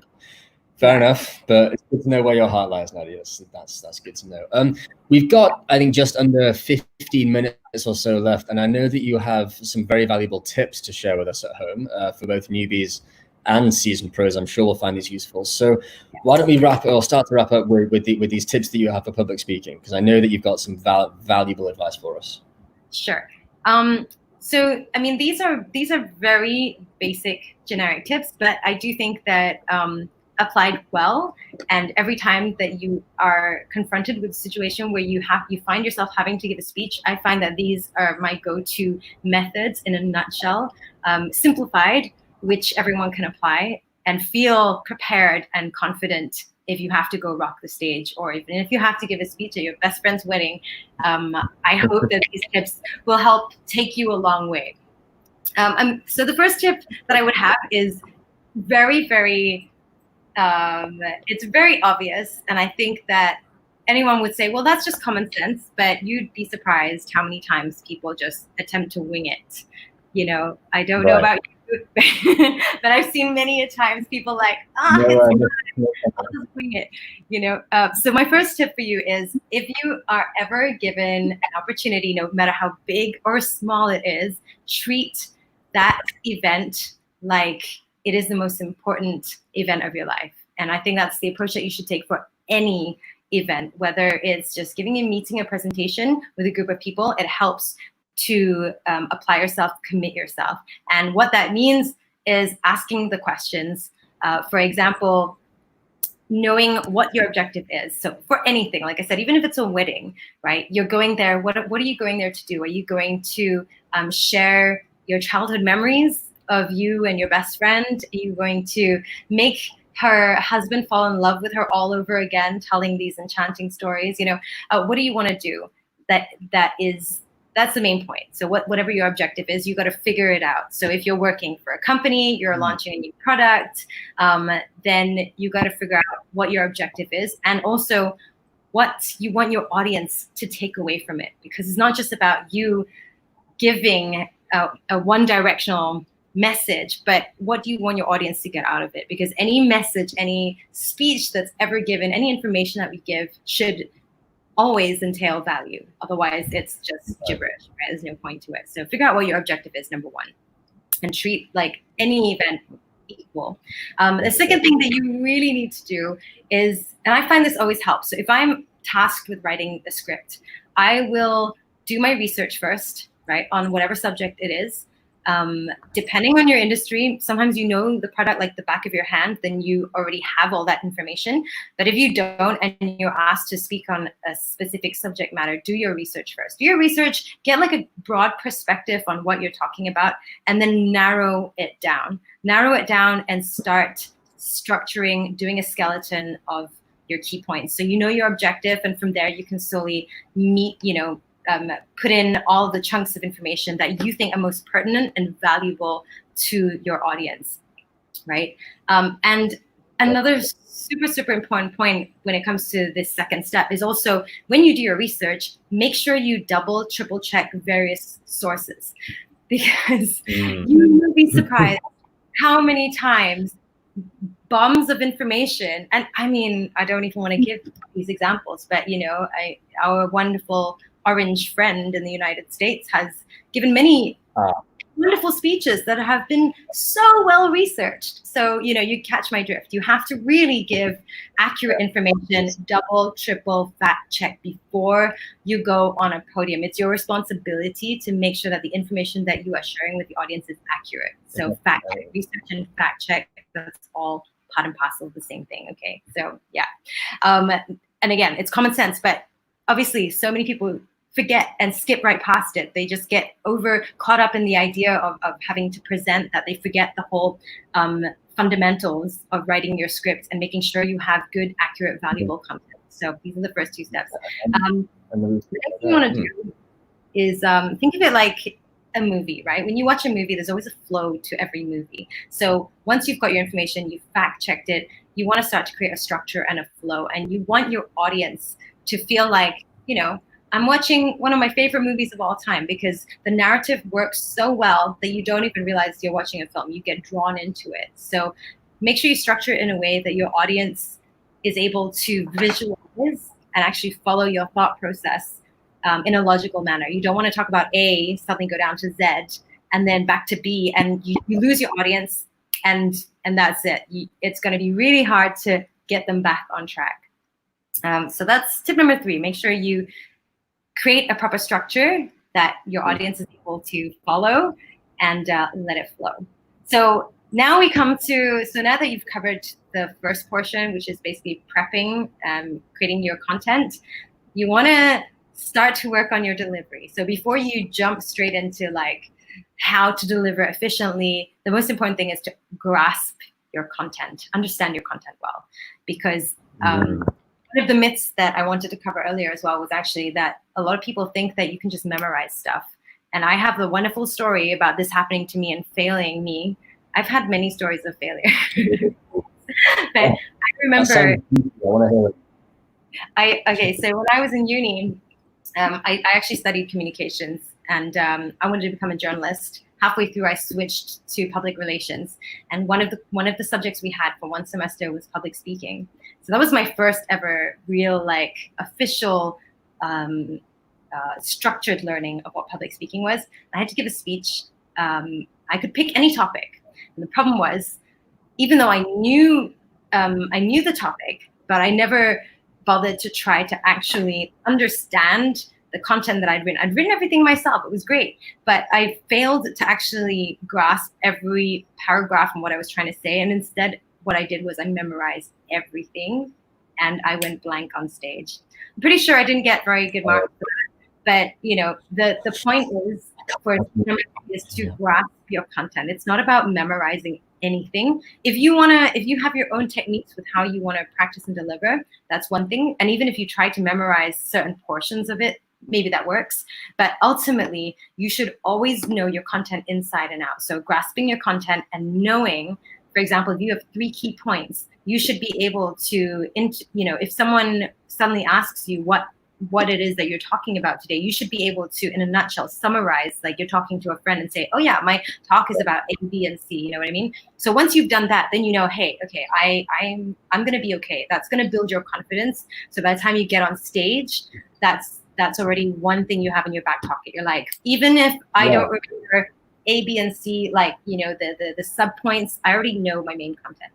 Speaker 1: fair enough. But it's good to know where your heart lies, Nadia. That's good to know. We've got, I think, just under 15 minutes or so left, and I know that you have some very valuable tips to share with us at home for both newbies and seasoned pros. I'm sure we'll find these useful. So why don't we start to wrap up with these tips that you have for public speaking? Because I know that you've got some valuable advice for us.
Speaker 2: Sure. So, I mean, these are very basic, generic tips, but I do think that applied well, and every time that you are confronted with a situation where you find yourself having to give a speech, I find that these are my go-to methods in a nutshell, simplified, which everyone can apply and feel prepared and confident if you have to go rock the stage, or even if you have to give a speech at your best friend's wedding. I hope that these tips will help take you a long way. So the first tip that I would have is very, very, it's very obvious. And I think that anyone would say, well, that's just common sense, but you'd be surprised how many times people just attempt to wing it. You know, I don't know about you, but I've seen many a times people like, I'll just wing it, you know. So my first tip for you is, if you are ever given an opportunity, no matter how big or small it is, treat that event like it is the most important event of your life. And I think that's the approach that you should take for any event, whether it's just giving a meeting, a presentation with a group of people. It helps to apply yourself, commit yourself. And what that means is asking the questions. For example, knowing what your objective is. So for anything, like I said, even if it's a wedding, right? You're going there, what are you going there to do? Are you going to share your childhood memories of you and your best friend? Are you going to make her husband fall in love with her all over again, telling these enchanting stories? You know, what do you want to do? That's the main point. So whatever your objective is, you got to figure it out. So if you're working for a company, you're launching a new product, then you got to figure out what your objective is, and also what you want your audience to take away from it. Because it's not just about you giving a one-directional message, but what do you want your audience to get out of it? Because any message, any speech that's ever given, any information that we give should always entail value. Otherwise, it's just gibberish, right? There's no point to it. So figure out what your objective is, number one, and treat like any event equal. The second thing that you really need to do is, and I find this always helps. So if I'm tasked with writing a script, I will do my research first, right, on whatever subject it is. Depending on your industry, sometimes you know the product like the back of your hand, then you already have all that information. But if you don't and you're asked to speak on a specific subject matter, do your research first. Do your research, get like a broad perspective on what you're talking about, and then narrow it down. Narrow it down and start structuring, doing a skeleton of your key points. So you know your objective, and from there you can slowly meet, put in all the chunks of information that you think are most pertinent and valuable to your audience, right? And another super, super important point when it comes to this second step is also when you do your research, make sure you double, triple check various sources, because you will be surprised how many times bombs of information, and I mean, I don't even want to give these examples, but our wonderful orange friend in the United States has given many wonderful speeches that have been so well researched. So, you catch my drift. You have to really give accurate information, double, triple fact check before you go on a podium. It's your responsibility to make sure that the information that you are sharing with the audience is accurate. So fact check, research and fact check, that's all part and parcel of the same thing. Okay, so yeah. And again, it's common sense, but obviously so many people forget and skip right past it. They just get caught up in the idea of having to present that they forget the whole fundamentals of writing your script and making sure you have good, accurate, valuable content. So these are the first two steps. The next thing you want to do is think of it like a movie, right? When you watch a movie, there's always a flow to every movie. So once you've got your information, you've fact checked it, you want to start to create a structure and a flow, and you want your audience to feel like, I'm watching one of my favorite movies of all time, because the narrative works so well that you don't even realize you're watching a film. You get drawn into it. So make sure you structure it in a way that your audience is able to visualize and actually follow your thought process in a logical manner. You don't want to talk about A, suddenly go down to Z, and then back to B, and you lose your audience, and that's it. It's going to be really hard to get them back on track. So that's tip number 3. Make sure you create a proper structure that your audience is able to follow, and let it flow. So now we come to, now that you've covered the first portion, which is basically prepping, creating your content, you want to start to work on your delivery. So before you jump straight into like how to deliver efficiently, the most important thing is to grasp your content, understand your content well, because one of the myths that I wanted to cover earlier as well was actually that a lot of people think that you can just memorize stuff. And I have the wonderful story about this happening to me and failing me. I've had many stories of failure. But I remember, so when I was in uni, I actually studied communications, and I wanted to become a journalist. Halfway through, I switched to public relations, and one of the subjects we had for one semester was public speaking. So that was my first ever real, like, official, structured learning of what public speaking was. I had to give a speech. I could pick any topic, and the problem was, even though I knew the topic, but I never bothered to try to actually understand the content that I'd written. I'd written everything myself. It was great, but I failed to actually grasp every paragraph and what I was trying to say. And instead, what I did was I memorized everything, and I went blank on stage. I'm pretty sure I didn't get very good marks for that. But the point is to grasp your content. It's not about memorizing anything. If you have your own techniques with how you want to practice and deliver, that's one thing. And even if you try to memorize certain portions of it, maybe that works. But ultimately, you should always know your content inside and out. So grasping your content and knowing, for example, if you have 3 key points, you should be able to, if someone suddenly asks you what it is that you're talking about today, you should be able to, in a nutshell, summarize, like you're talking to a friend and say, oh yeah, my talk is about A, B, and C, you know what I mean? So once you've done that, then you know, hey, okay, I'm gonna be okay. That's gonna build your confidence. So by the time you get on stage, that's already one thing you have in your back pocket. You're like, even if I don't remember A, B, and C, like, you know, the sub points. I already know my main content.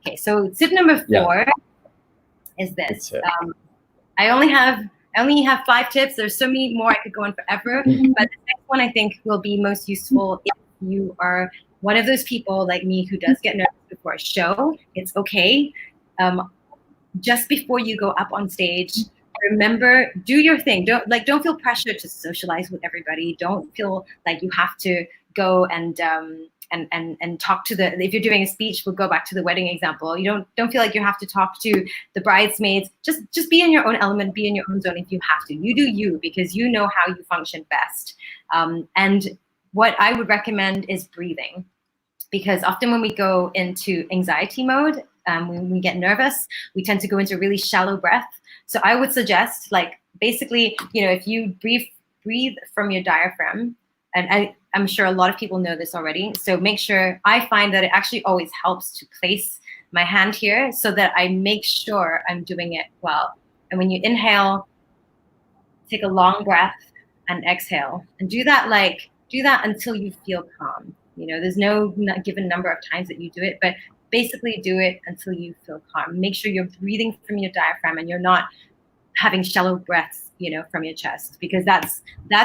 Speaker 2: Okay, so tip number 4 is this. I only have 5 tips. There's so many more. I could go on forever. But the next one I think will be most useful if you are one of those people like me who does get nervous before a show. It's okay. Just before you go up on stage, remember, do your thing. Don't feel pressure to socialize with everybody. Don't feel like you have to go and talk to if you're doing a speech, we'll go back to the wedding example. You don't feel like you have to talk to the bridesmaids. Just be in your own element, be in your own zone if you have to. You do you, because you know how you function best. And what I would recommend is breathing, because often when we go into anxiety mode, when we get nervous, we tend to go into really shallow breath. So I would suggest, like, basically, you know, if you breathe from your diaphragm, and I'm sure a lot of people know this already. So make sure, I find that it actually always helps to place my hand here so that I make sure I'm doing it well. And when you inhale, take a long breath and exhale, and do that until you feel calm. You know, there's no given number of times that you do it, but basically do it until you feel calm. Make sure you're breathing from your diaphragm and you're not having shallow breaths, you know, from your chest, because that's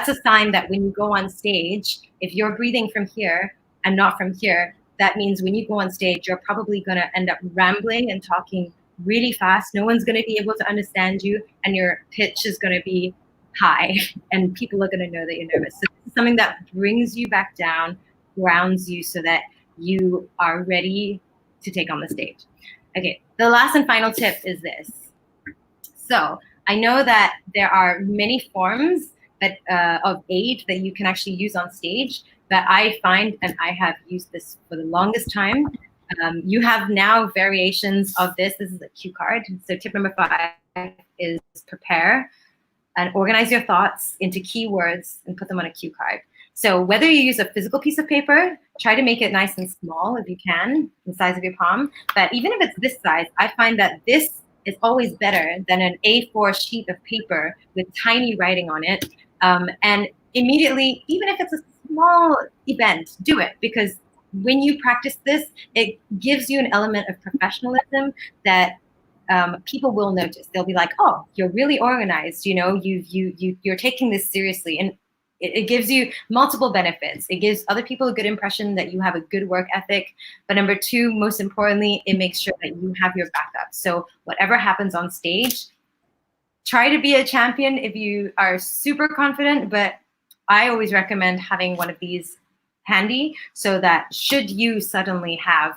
Speaker 2: a sign that when you go on stage, if you're breathing from here and not from here, that means when you go on stage, you're probably going to end up rambling and talking really fast. No one's going to be able to understand you, and your pitch is going to be high, and people are going to know that you're nervous. So this is something that brings you back down, grounds you, so that you are ready to take on the stage. Okay, the last and final tip is this. So I know that there are many forms that of aid that you can actually use on stage, but I find, and I have used this for the longest time, you have now variations of this. This is a cue card. So tip number 5 is prepare and organize your thoughts into keywords and put them on a cue card. So whether you use a physical piece of paper, try to make it nice and small if you can, the size of your palm. But even if it's this size, I find that this is always better than an A4 sheet of paper with tiny writing on it. And immediately, even if it's a small event, do it, because when you practice this, it gives you an element of professionalism that people will notice. They'll be like, "Oh, you're really organized. You know, you're taking this seriously." And it gives you multiple benefits. It gives other people a good impression that you have a good work ethic. But number 2, most importantly, it makes sure that you have your backup. So whatever happens on stage, try to be a champion if you are super confident. But I always recommend having one of these handy, so that should you suddenly have,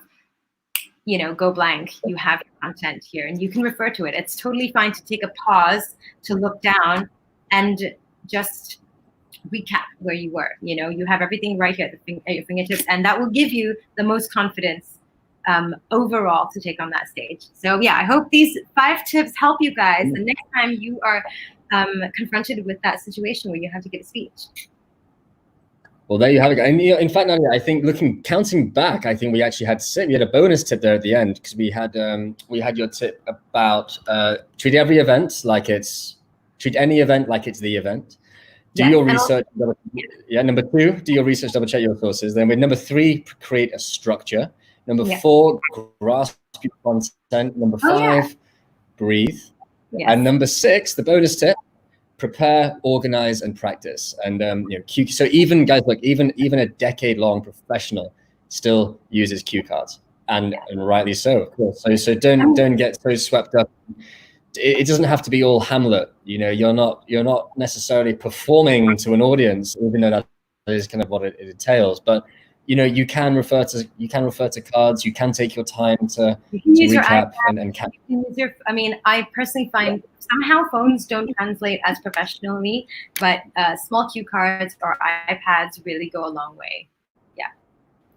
Speaker 2: you know, go blank, you have your content here and you can refer to it. It's totally fine to take a pause, to look down and just recap where you were. You know, you have everything right here at your fingertips, and that will give you the most confidence overall to take on that stage. So yeah, I hope these 5 tips help you guys the next time you are confronted with that situation where you have to give a speech.
Speaker 1: Well, there you have it. And in fact, Nadia, I think counting back, I think we actually had a bonus tip there at the end, because we had your tip about treat any event like it's the event. Do your research. Number 2, do your research, double check your sources. Then with number 3, create a structure. Number 4, grasp your content. Number 5, breathe. Yes. And number 6, the bonus tip, prepare, organize, and practice. And so even guys, like even a decade-long professional still uses cue cards, and rightly so, of course. So don't get so swept up. It doesn't have to be all Hamlet. You know, you're not necessarily performing to an audience, even though that is kind of what it entails. But you know, you can refer to cards. You can take your time to recap and catch.
Speaker 2: I personally find somehow phones don't translate as professionally, but small cue cards or iPads really go a long way. Yeah,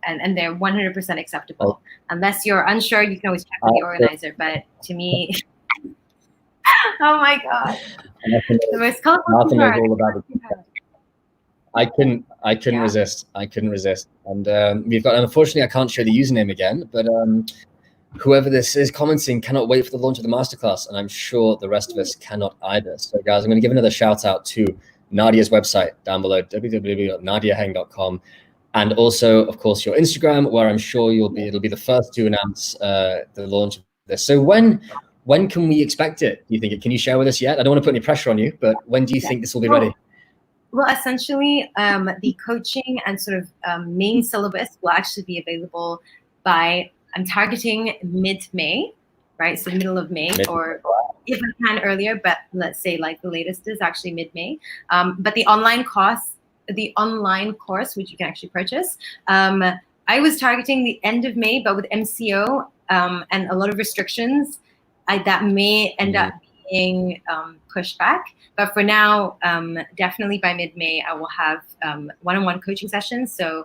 Speaker 2: and they're 100% acceptable. Unless you're unsure, you can always check with the organizer. But to me. Oh my God! The most colorful cue card.
Speaker 1: All about it. I couldn't resist. And we've got, unfortunately, I can't show the username again, but whoever this is commenting cannot wait for the launch of the masterclass, and I'm sure the rest of us cannot either. So guys, I'm going to give another shout out to Nadia's website down below, www.nadiaheng.com. and also, of course, your Instagram, where I'm sure it'll be the first to announce the launch of this. So when can we expect it? Do you think? Can you share with us yet? I don't want to put any pressure on you, but when do you think this will be ready?
Speaker 2: Well, essentially, the coaching and sort of main syllabus will actually be available by, I'm targeting mid-May, right? So middle of May, or if I can earlier, but let's say like the latest is actually mid-May. But the online course, which you can actually purchase, I was targeting the end of May, but with MCO and a lot of restrictions, that may end up being pushed back. But for now, definitely by mid-May, I will have one-on-one coaching sessions. So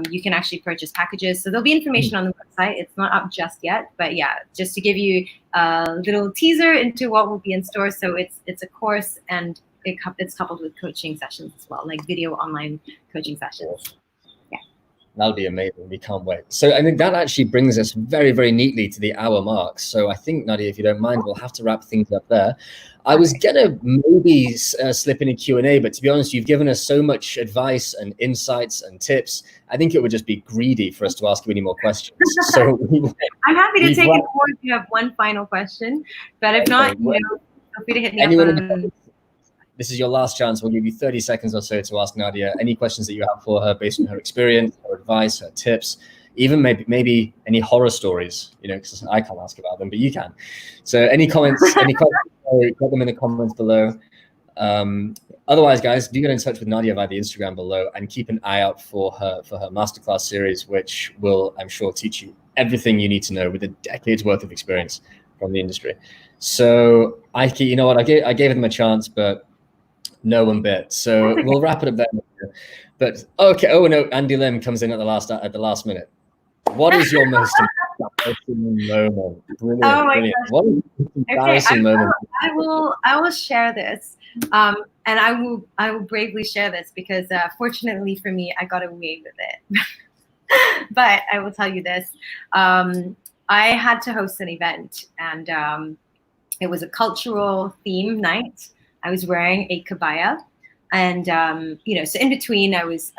Speaker 2: you can actually purchase packages. So there'll be information on the website. It's not up just yet, but yeah, just to give you a little teaser into what will be in store. So it's a course, and it's coupled with coaching sessions as well, like video online coaching sessions.
Speaker 1: That'll be amazing. We can't wait. So I mean, that actually brings us very, very neatly to the hour mark. So I think, Nadia, if you don't mind, we'll have to wrap things up there. I was gonna maybe slip in a Q&A, but to be honest, you've given us so much advice and insights and tips. I think it would just be greedy for us to ask you any more questions. So
Speaker 2: I'm happy to take it forward if you have one final question, but if not, feel free to hit me up.
Speaker 1: This is your last chance. We'll give you 30 seconds or so to ask Nadia any questions that you have for her based on her experience, her advice, her tips, even maybe any horror stories, because I can't ask about them, but you can. So any comments, any questions, put them in the comments below. Otherwise, guys, do get in touch with Nadia via the Instagram below, and keep an eye out for her masterclass series, which will, I'm sure, teach you everything you need to know with a decade's worth of experience from the industry. So you know what, I gave them a chance, but no one bit. So we'll wrap it up there. But okay. Oh no, Andy Lim comes in at the last minute. What is your most embarrassing moment? Brilliant,
Speaker 2: oh my
Speaker 1: brilliant.
Speaker 2: Gosh.
Speaker 1: What is the most embarrassing moment?
Speaker 2: I will share this, and I will bravely share this because fortunately for me, I got away with it. But I will tell you this: I had to host an event, and it was a cultural theme night. I was wearing a kabaya, and so in between, I was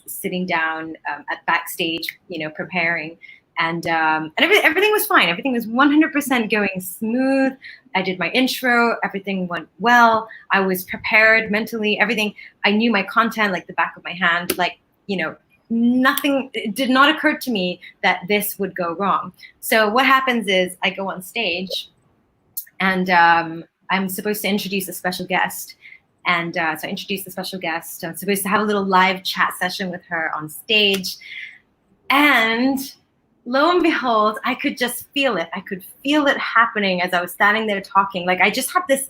Speaker 2: sitting down at backstage, preparing, and everything was fine. Everything was 100% going smooth. I did my intro. Everything went well. I was prepared mentally. Everything. I knew my content like the back of my hand. Nothing. It did not occur to me that this would go wrong. So what happens is I go on stage, and I'm supposed to introduce a special guest. And so I introduced the special guest. I'm supposed to have a little live chat session with her on stage. And lo and behold, I could just feel it. I could feel it happening as I was standing there talking. Like I just had this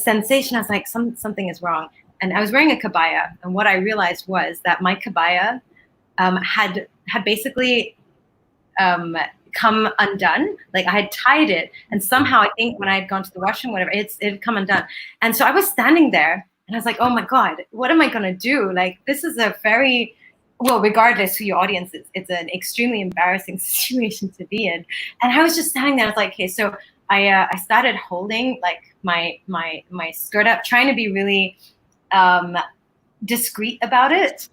Speaker 2: sensation. I was like, something is wrong. And I was wearing a kabaya. And what I realized was that my kabaya had basically come undone. Like I had tied it, and somehow I think when I had gone to the washroom, whatever, it had come undone. And so I was standing there, and I was like, oh my God, what am I gonna do? Like this is a very, well, regardless who your audience is, it's an extremely embarrassing situation to be in. And I was just standing there. I was like, okay, so I started holding like my skirt up, trying to be really discreet about it.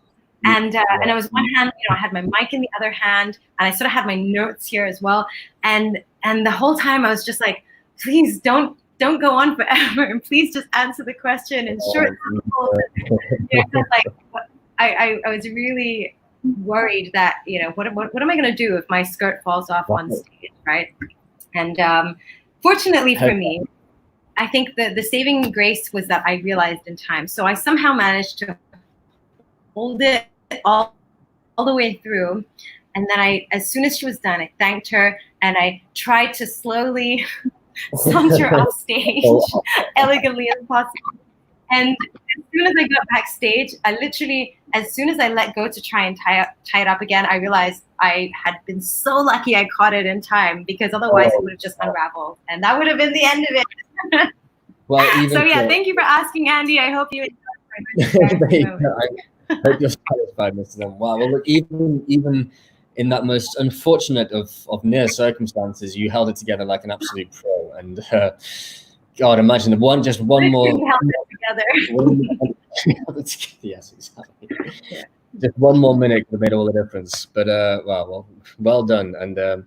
Speaker 2: And I was one hand, I had my mic in the other hand, and I sort of had my notes here as well. And the whole time I was just like, please don't go on forever, and please just answer the question in short. I was really worried that what am I going to do if my skirt falls off on stage, right? And fortunately for me, I think the saving grace was that I realized in time. So I somehow managed to hold it all the way through, and then as soon as she was done, I thanked her, and I tried to slowly saunter off stage elegantly as possible. And as soon as I got backstage, I literally, as soon as I let go to try and tie it up again, I realized I had been so lucky I caught it in time, because otherwise it would have just unraveled, and that would have been the end of it.
Speaker 1: Well,
Speaker 2: so yeah, thank you for asking, Andy. I hope you enjoyed
Speaker 1: I hope you're satisfied, Mr. Lim. Wow. Well, look, even in that most unfortunate of near circumstances, you held it together like an absolute pro. And God, imagine one more Yes, exactly. Yeah. Just one more minute could have made all the difference. But well done, and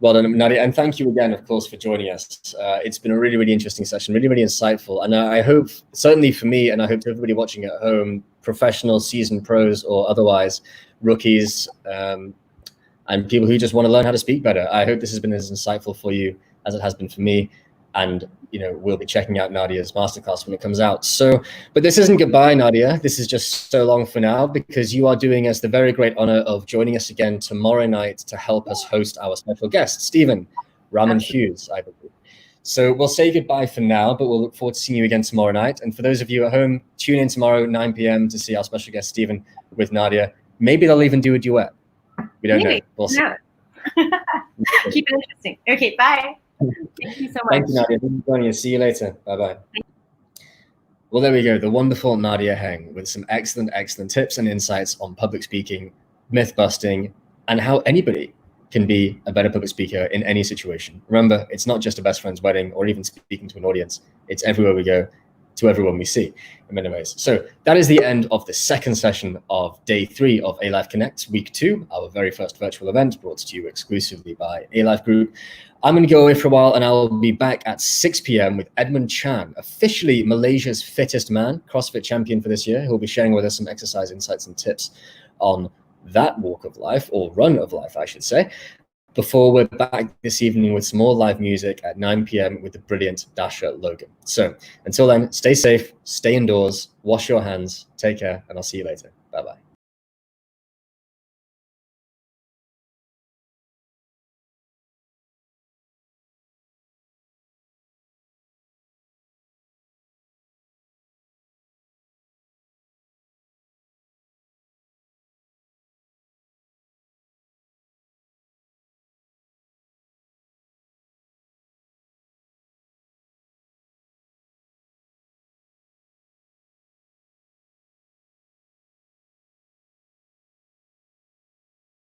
Speaker 1: well done, Nadia, and thank you again, of course, for joining us. It's been a really, really interesting session, really, really insightful, and I hope, certainly for me, and I hope to everybody watching at home, professionals, seasoned pros, or otherwise, rookies, and people who just want to learn how to speak better. I hope this has been as insightful for you as it has been for me. And, you know, we'll be checking out Nadia's masterclass when it comes out. So, but this isn't goodbye, Nadia. This is just so long for now, because you are doing us the very great honor of joining us again tomorrow night to help us host our special guest, Stephen Raman Hughes, I believe. So we'll say goodbye for now, but we'll look forward to seeing you again tomorrow night. And for those of you at home, tune in tomorrow, 9 p.m. to see our special guest, Stephen, with Nadia. Maybe they'll even do a duet. We don't know. We'll see.
Speaker 2: No. Keep it interesting. Okay, bye. Thank you so much.
Speaker 1: Thank you, Nadia. Thank you for joining us. See you later. Bye-bye. Well, there we go. The wonderful Nadia Heng with some excellent, excellent tips and insights on public speaking, myth busting, and how anybody can be a better public speaker in any situation. Remember, it's not just a best friend's wedding or even speaking to an audience. It's everywhere we go, to everyone we see, in many ways. So that is the end of the second session of day 3 of ALYFE Connect, week 2, our very first virtual event brought to you exclusively by ALYFE Group. I'm going to go away for a while, and I'll be back at 6 p.m. with Edmund Chan, officially Malaysia's fittest man, CrossFit champion for this year. He'll be sharing with us some exercise insights and tips on that walk of life, or run of life, I should say, before we're back this evening with some more live music at 9 p.m. with the brilliant Dasha Logan. So until then, stay safe, stay indoors, wash your hands, take care, and I'll see you later. Bye-bye.